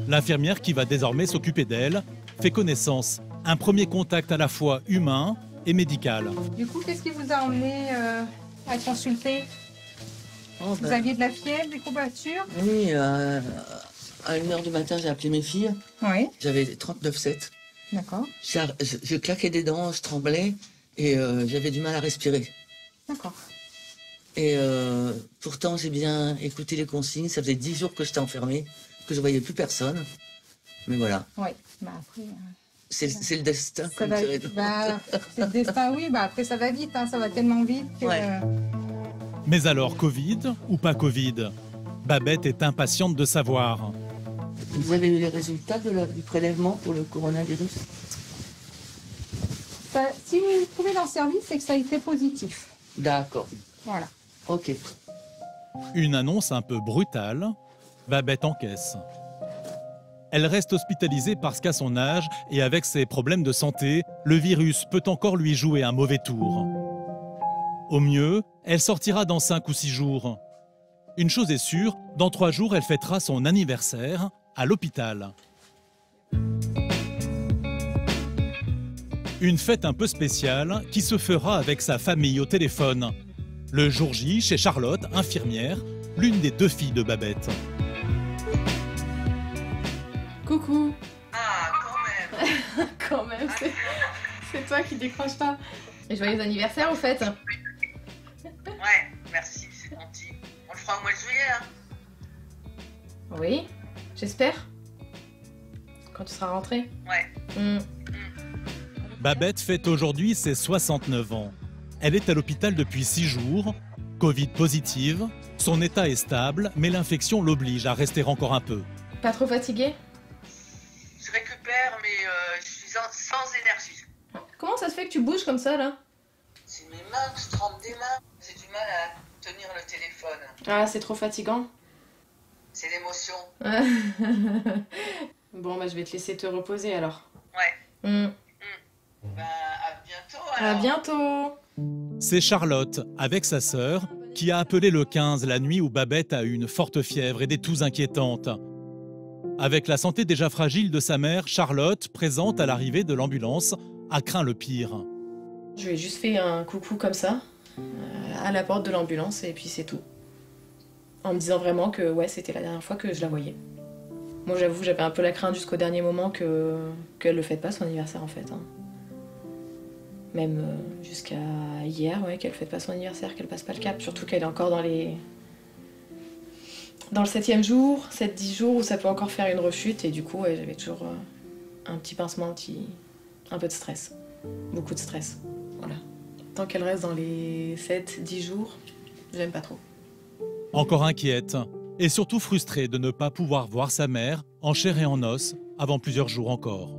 L'infirmière qui va désormais s'occuper d'elle fait connaissance. Un premier contact à la fois humain et médical. Du coup, qu'est-ce qui vous a emmené à consulter? Vous aviez de la fièvre, des courbatures? Oui, à 1h du matin, j'ai appelé mes filles. Oui. J'avais 39,7. D'accord. Je claquais des dents, je tremblais et j'avais du mal à respirer. D'accord. Et pourtant, j'ai bien écouté les consignes. Ça faisait 10 jours que j'étais enfermée, que je voyais plus personne. Mais voilà. Oui, bah après... C'est le destin, ça comme va, dirait c'est le destin, oui. Bah après, ça va vite, hein, ça va tellement vite que... Ouais. Mais alors, Covid ou pas Covid? Babette est impatiente de savoir. Vous avez eu les résultats du prélèvement pour le coronavirus? Si vous vous trouvez dans le service, c'est que ça a été positif. D'accord. Voilà. Ok. Une annonce un peu brutale, Babette encaisse. Elle reste hospitalisée parce qu'à son âge et avec ses problèmes de santé, le virus peut encore lui jouer un mauvais tour. Au mieux, elle sortira dans 5 ou 6 jours. Une chose est sûre, dans 3 jours, elle fêtera son anniversaire à l'hôpital. Une fête un peu spéciale qui se fera avec sa famille au téléphone. Le jour J, chez Charlotte, infirmière, l'une des 2 filles de Babette. Coucou. Ah, quand même. Quand même, c'est toi qui décroches pas. Et joyeux anniversaire au fait. Ouais, merci, c'est gentil. On le fera au mois de juillet, hein? Oui, j'espère. Quand tu seras rentrée. Ouais. Babette fête aujourd'hui ses 69 ans. Elle est à l'hôpital depuis 6 jours. Covid positive, son état est stable, mais l'infection l'oblige à rester encore un peu. Pas trop fatiguée? Je récupère, mais je suis sans énergie. Comment ça se fait que tu bouges comme ça là? C'est mes mains, je trempe des mains. J'ai du mal à tenir le téléphone. Ah, c'est trop fatigant. C'est l'émotion. Bon, bah je vais te laisser te reposer alors. Ouais. Bah, à bientôt alors. À bientôt. C'est Charlotte, avec sa sœur, qui a appelé le 15 la nuit où Babette a eu une forte fièvre et des toux inquiétantes. Avec la santé déjà fragile de sa mère, Charlotte, présente à l'arrivée de l'ambulance, a craint le pire. Je lui ai juste fait un coucou comme ça, à la porte de l'ambulance, et puis c'est tout. En me disant vraiment que ouais, c'était la dernière fois que je la voyais. Moi j'avoue, j'avais un peu la crainte jusqu'au dernier moment qu'elle ne fête pas son anniversaire en fait. Hein. Même jusqu'à hier, ouais, qu'elle ne fête pas son anniversaire, qu'elle passe pas le cap. Surtout qu'elle est encore dans le 7e jour, 7-10 jours où ça peut encore faire une rechute. Et du coup, ouais, j'avais toujours un petit pincement, un peu de stress. Beaucoup de stress. Voilà. Tant qu'elle reste dans les 7-10 jours, j'aime pas trop. Encore inquiète et surtout frustrée de ne pas pouvoir voir sa mère en chair et en os avant plusieurs jours encore.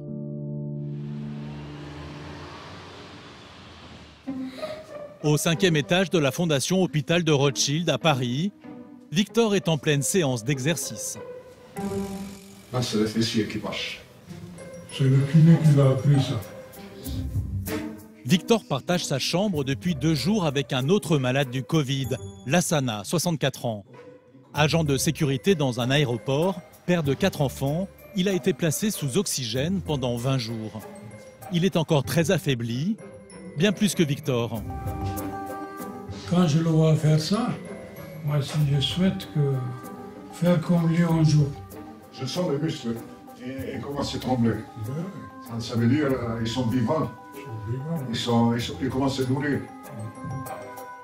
Au 5e étage de la Fondation Hôpital de Rothschild à Paris, Victor est en pleine séance d'exercice. Là, c'est le fessier qui marche. C'est le kiné qui l'a appris, ça. Victor partage sa chambre depuis 2 jours avec un autre malade du Covid, Lassana, 64 ans. Agent de sécurité dans un aéroport, père de 4 enfants, il a été placé sous oxygène pendant 20 jours. Il est encore très affaibli, bien plus que Victor. Quand je le vois faire ça, moi aussi je souhaite faire comme lui un jour. Je sens les muscles et commencent à trembler. Ça veut dire qu'ils sont vivants. Ils commencent à nourrir.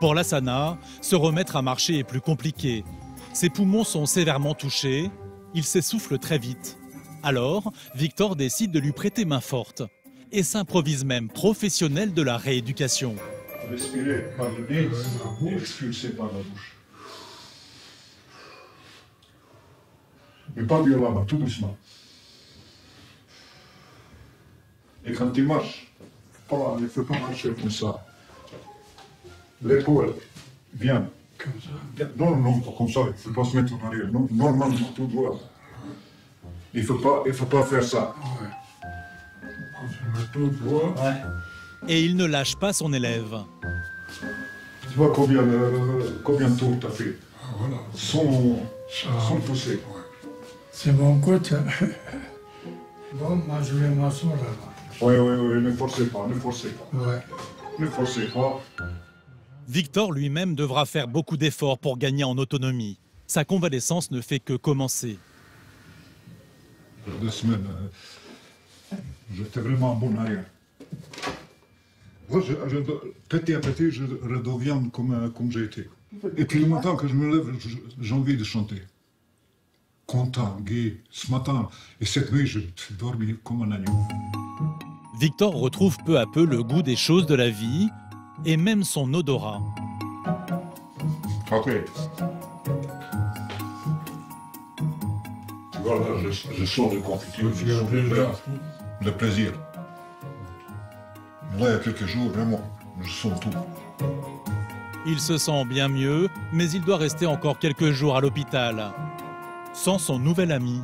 Pour Lassana, se remettre à marcher est plus compliqué. Ses poumons sont sévèrement touchés, il s'essouffle très vite. Alors, Victor décide de lui prêter main forte et s'improvise même professionnel de la rééducation. Respirez par le nez et expulsez par la bouche. Mais pas violemment, tout doucement. Et quand il marche, il ne faut pas marcher comme ça. L'épaule vient. Comme ça. Non, pas comme ça, il ne faut pas se mettre en arrière. Non, normalement, tout droit. Il ne faut pas faire ça. Ouais. On se met tout droit. Ouais. Et il ne lâche pas son élève. Tu vois combien de tours tu as fait? Voilà. Sans pousser. Ouais. C'est mon coach. Bon, moi je vais m'asseoir là-bas. Oui, ne forcez pas. Ouais. Ne forcez pas. Victor lui-même devra faire beaucoup d'efforts pour gagner en autonomie. Sa convalescence ne fait que commencer. 2 semaines, j'étais vraiment bon arrière. Petit à petit, je redeviens comme j'ai été. Et puis le matin que je me lève, j'ai envie de chanter. Content, gai. Ce matin et cette nuit, je dormis comme un agneau. Victor retrouve peu à peu le goût des choses de la vie et même son odorat. Ok. Tu vois là, je sors de confiture, je sors de plaisir. Là, il y a quelques jours, vraiment, je sens tout. Il se sent bien mieux, mais il doit rester encore quelques jours à l'hôpital, sans son nouvel ami.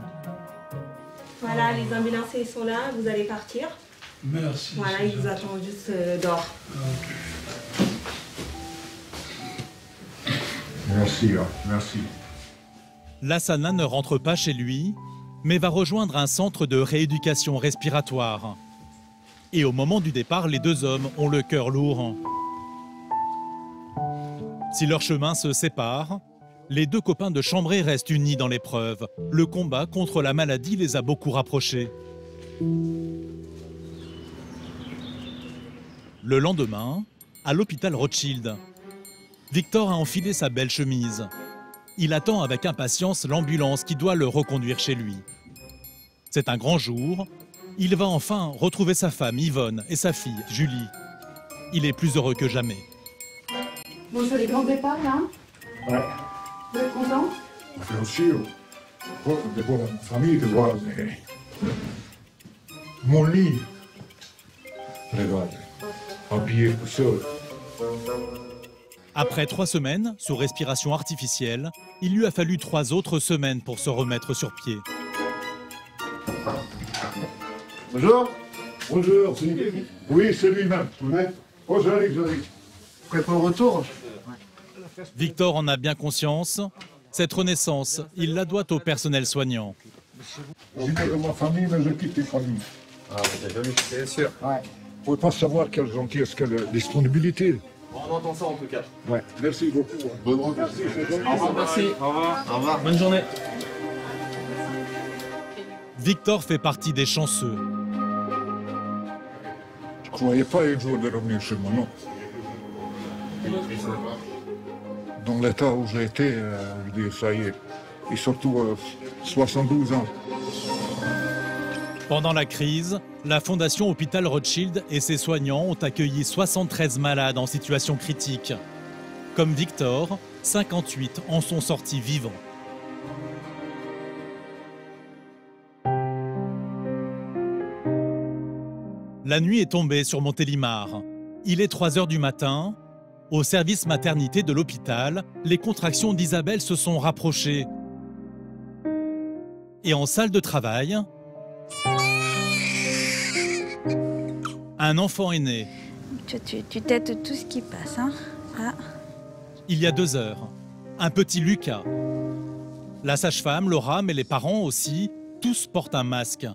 Voilà, les ambulanciers sont là, vous allez partir. Merci. Voilà, ils vous attendent juste dehors. Merci, merci. Lassana ne rentre pas chez lui, mais va rejoindre un centre de rééducation respiratoire. Et au moment du départ, les 2 hommes ont le cœur lourd. Si leurs chemins se séparent, les 2 copains de Chambray restent unis dans l'épreuve. Le combat contre la maladie les a beaucoup rapprochés. Le lendemain, à l'hôpital Rothschild, Victor a enfilé sa belle chemise. Il attend avec impatience l'ambulance qui doit le reconduire chez lui. C'est un grand jour. Il va enfin retrouver sa femme Yvonne et sa fille Julie. Il est plus heureux que jamais. Bon, c'est les grands départs là. Ouais. Vous êtes content? On fait aussi de voir ma famille, de voir mon lit. Regarde, habillé tout seul. Après 3 semaines, sous respiration artificielle, il lui a fallu 3 autres semaines pour se remettre sur pied. Bonjour. Bonjour, c'est lui. Oui, c'est lui-même. Oh, j'arrive. Prêt pour le retour? Victor en a bien conscience. Cette renaissance, il la doit au personnel soignant. Je viens de ma famille, mais je quitte les familles. Ah, bien sûr. Ouais. Vous ne pouvez pas savoir quelle gentillesse, quelle disponibilité. On entend ça en tout cas. Ouais, merci beaucoup. Bonne rentrée. Au revoir, merci. Au revoir. Au revoir. Bonne journée. Victor fait partie des chanceux. Je ne croyais pas un jour de revenir chez moi, non. Dans l'état où j'ai été, je dis ça y est, et surtout 72 ans. Pendant la crise, la Fondation Hôpital Rothschild et ses soignants ont accueilli 73 malades en situation critique. Comme Victor, 58 en sont sortis vivants. La nuit est tombée sur Montélimar. Il est 3 heures du matin. Au service maternité de l'hôpital, les contractions d'Isabelle se sont rapprochées. Et en salle de travail, Un enfant est né. Tu têtes tout ce qui passe, hein. Ah. Il y a 2 heures. Un petit Lucas. La sage-femme, Laura, mais les parents aussi, tous portent un masque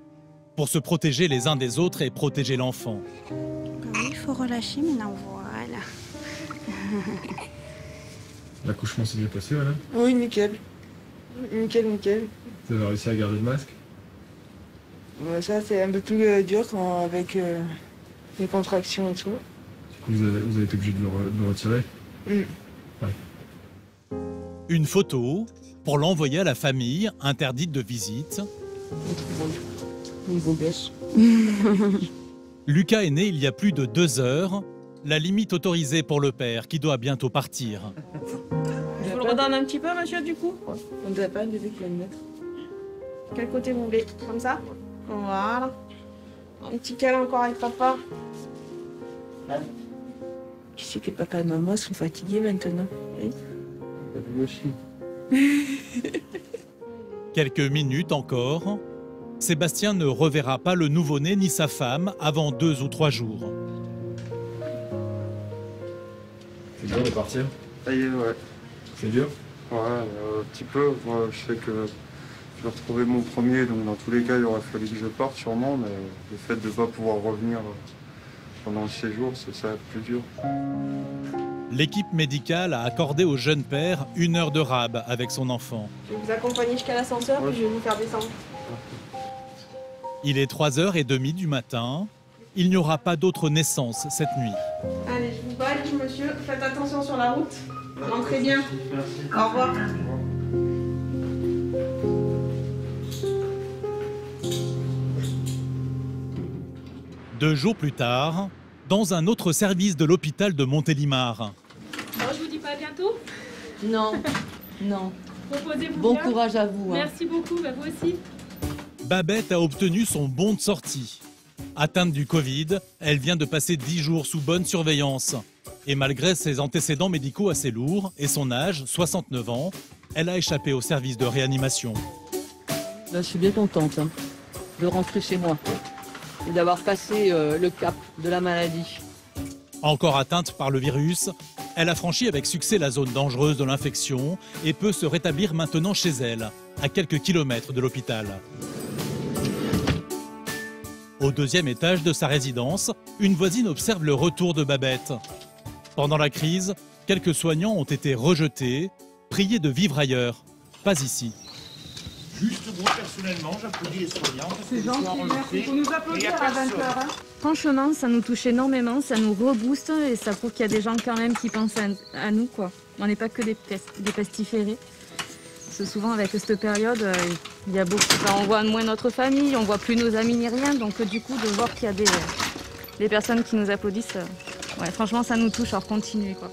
pour se protéger les uns des autres et protéger l'enfant. Oui, il faut relâcher maintenant, voilà. L'accouchement s'est bien passé, madame? Oui, nickel. Nickel. Vous avez réussi à garder le masque? Ouais, ça, c'est un peu plus dur avec les contractions et tout. Du coup, vous avez été obligé de le retirer? Ouais. Une photo pour l'envoyer à la famille, interdite de visite. Lucas est né il y a plus de 2 heures, la limite autorisée pour le père qui doit bientôt partir. Je vous le redonne un petit peu, monsieur, du coup? On ne doit pas le mettre. Quel côté vous voulez? Comme ça? Voilà. Un petit câlin encore avec papa. Tu sais que papa et maman sont fatigués maintenant. Oui. Moi aussi. Quelques minutes encore. Sébastien ne reverra pas le nouveau-né ni sa femme avant 2 ou 3 jours. C'est dur de partir? Ça y est, ouais. C'est dur? Ouais, un petit peu. Moi, je sais que je vais retrouver mon premier, donc dans tous les cas, il aurait fallu que je parte sûrement, mais le fait de ne pas pouvoir revenir pendant le séjour, c'est ça le plus dur. L'équipe médicale a accordé au jeune père 1 heure de rab avec son enfant. Je vais vous accompagner jusqu'à l'ascenseur, puis je vais vous faire descendre. Il est 3h30 du matin. Il n'y aura pas d'autre naissance cette nuit. Allez, je vous balle, monsieur. Faites attention sur la route. Rentrez bien. Merci. Au revoir. Deux jours plus tard, dans un autre service de l'hôpital de Montélimar. Bon, je vous dis pas à bientôt. Non. Reposez-vous Bon bien. courage à vous. Merci beaucoup, bah vous aussi. Babette a obtenu son bon de sortie. Atteinte du Covid, elle vient de passer 10 jours sous bonne surveillance. Et malgré ses antécédents médicaux assez lourds et son âge, 69 ans, elle a échappé au service de réanimation. Là, je suis bien contente de rentrer chez moi et d'avoir passé le cap de la maladie. Encore atteinte par le virus, elle a franchi avec succès la zone dangereuse de l'infection et peut se rétablir maintenant chez elle, à quelques kilomètres de l'hôpital. Au 2e étage de sa résidence, une voisine observe le retour de Babette. Pendant la crise, quelques soignants ont été rejetés, priés de vivre ailleurs, pas ici. Juste moi, personnellement, j'applaudis les soignants. C'est gentil, merci. Il faut nous applaudir à 20h. Hein. Franchement, ça nous touche énormément, ça nous rebooste et ça prouve qu'il y a des gens quand même qui pensent à nous, quoi. On n'est pas que des pestiférés. Parce que souvent, avec cette période, il y a beaucoup... Enfin, on voit moins notre famille, on voit plus nos amis ni rien. Donc, du coup, de voir qu'il y a des personnes qui nous applaudissent, ouais, franchement, ça nous touche. Alors, continuez, quoi.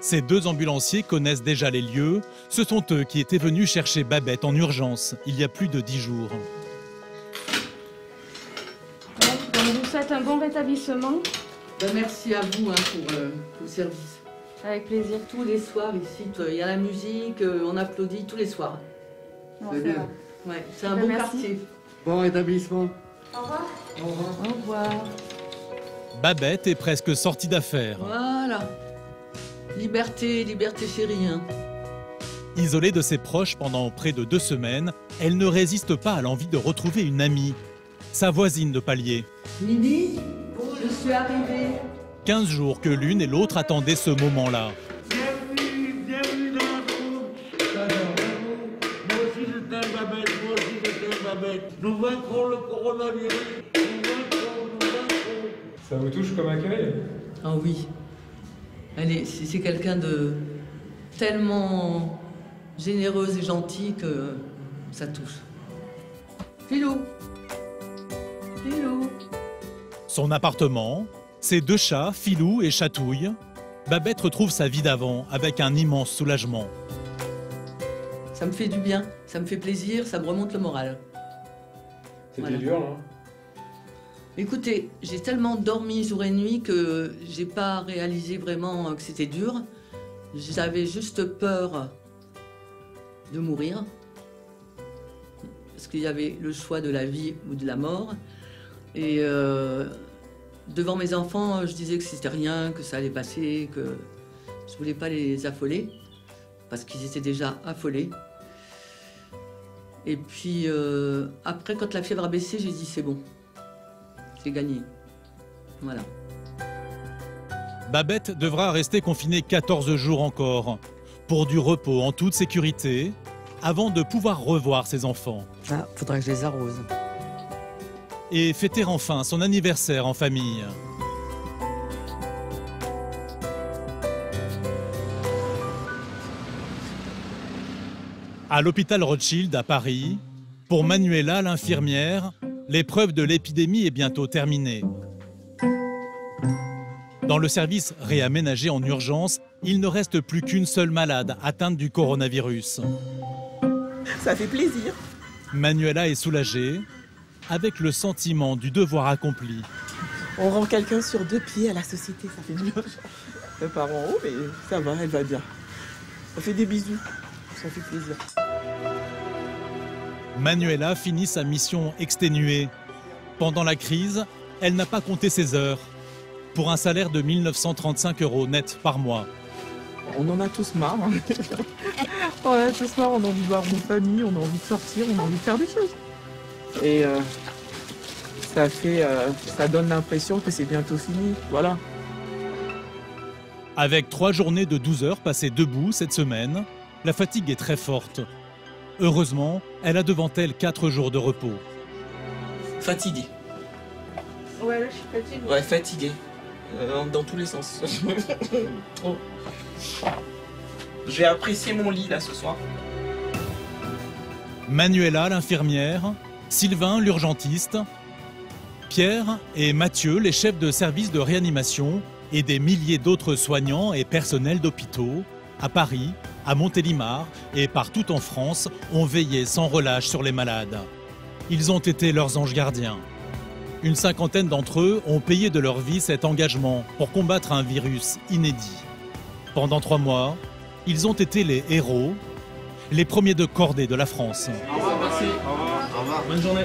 Ces 2 ambulanciers connaissent déjà les lieux. Ce sont eux qui étaient venus chercher Babette en urgence, il y a plus de 10 jours. Ouais, donc, je vous souhaite un bon rétablissement. Merci à vous pour le service. Avec plaisir. Tous les soirs ici, il y a la musique, on applaudit tous les soirs. C'est bien. Ouais, c'est un beau Merci. quartier. Bon rétablissement. Au revoir. Au revoir. Babette est presque sortie d'affaire. Voilà. Liberté, liberté chérie. Hein. Isolée de ses proches pendant près de 2 semaines, elle ne résiste pas à l'envie de retrouver une amie, sa voisine de palier. Midi, je suis arrivée. 15 jours que l'une et l'autre attendaient ce moment-là. Bienvenue dans la troupe. Moi aussi je t'aime Babette, moi aussi je t'aime Babette. Nous vaincrons le coronavirus. Nous vaincrons. Ça vous touche comme accueil? Ah oui. C'est quelqu'un de tellement généreuse et gentil que ça touche. Filou. Filou. Son appartement, ses 2 chats, Filou et Chatouille. Babette retrouve sa vie d'avant avec un immense soulagement. Ça me fait du bien, ça me fait plaisir, ça me remonte le moral. C'était dur, là? Écoutez, j'ai tellement dormi jour et nuit que j'ai pas réalisé vraiment que c'était dur. J'avais juste peur de mourir. Parce qu'il y avait le choix de la vie ou de la mort. Et devant mes enfants, je disais que c'était rien, que ça allait passer, que je voulais pas les affoler, parce qu'ils étaient déjà affolés. Et puis après, quand la fièvre a baissé, j'ai dit c'est bon, j'ai gagné. Voilà. Babette devra rester confinée 14 jours encore, pour du repos en toute sécurité, avant de pouvoir revoir ses enfants. Ah, faudra que je les arrose. Et fêter enfin son anniversaire en famille. À l'hôpital Rothschild à Paris, pour Manuela, l'infirmière, l'épreuve de l'épidémie est bientôt terminée. Dans le service réaménagé en urgence, il ne reste plus qu'une seule malade atteinte du coronavirus. Ça fait plaisir. Manuela est soulagée, avec le sentiment du devoir accompli. On rend quelqu'un sur 2 pieds à la société, ça fait du bien. Mes parents, oh mais ça va, elle va bien. On fait des bisous, ça fait plaisir. Manuela finit sa mission exténuée. Pendant la crise, elle n'a pas compté ses heures. Pour un salaire de 1 935 € net par mois. On en a tous marre. Hein. On en a tous marre, on a envie de voir nos familles, on a envie de sortir, on a envie de faire des choses. Et ça donne l'impression que c'est bientôt fini, voilà. Avec 3 journées de 12 heures passées debout cette semaine, la fatigue est très forte. Heureusement, elle a devant elle 4 jours de repos. Fatigué. Ouais, là, je suis fatiguée. Ouais, fatigué. Dans tous les sens. Trop. J'ai apprécié mon lit là ce soir. Manuela, l'infirmière, Sylvain, l'urgentiste, Pierre et Mathieu, les chefs de service de réanimation, et des milliers d'autres soignants et personnels d'hôpitaux, à Paris, à Montélimar et partout en France, ont veillé sans relâche sur les malades. Ils ont été leurs anges gardiens. Une 50aine d'entre eux ont payé de leur vie cet engagement pour combattre un virus inédit. Pendant 3 mois, ils ont été les héros, les premiers de cordée de la France. Au revoir, merci. Au revoir. Au revoir. Bonne journée.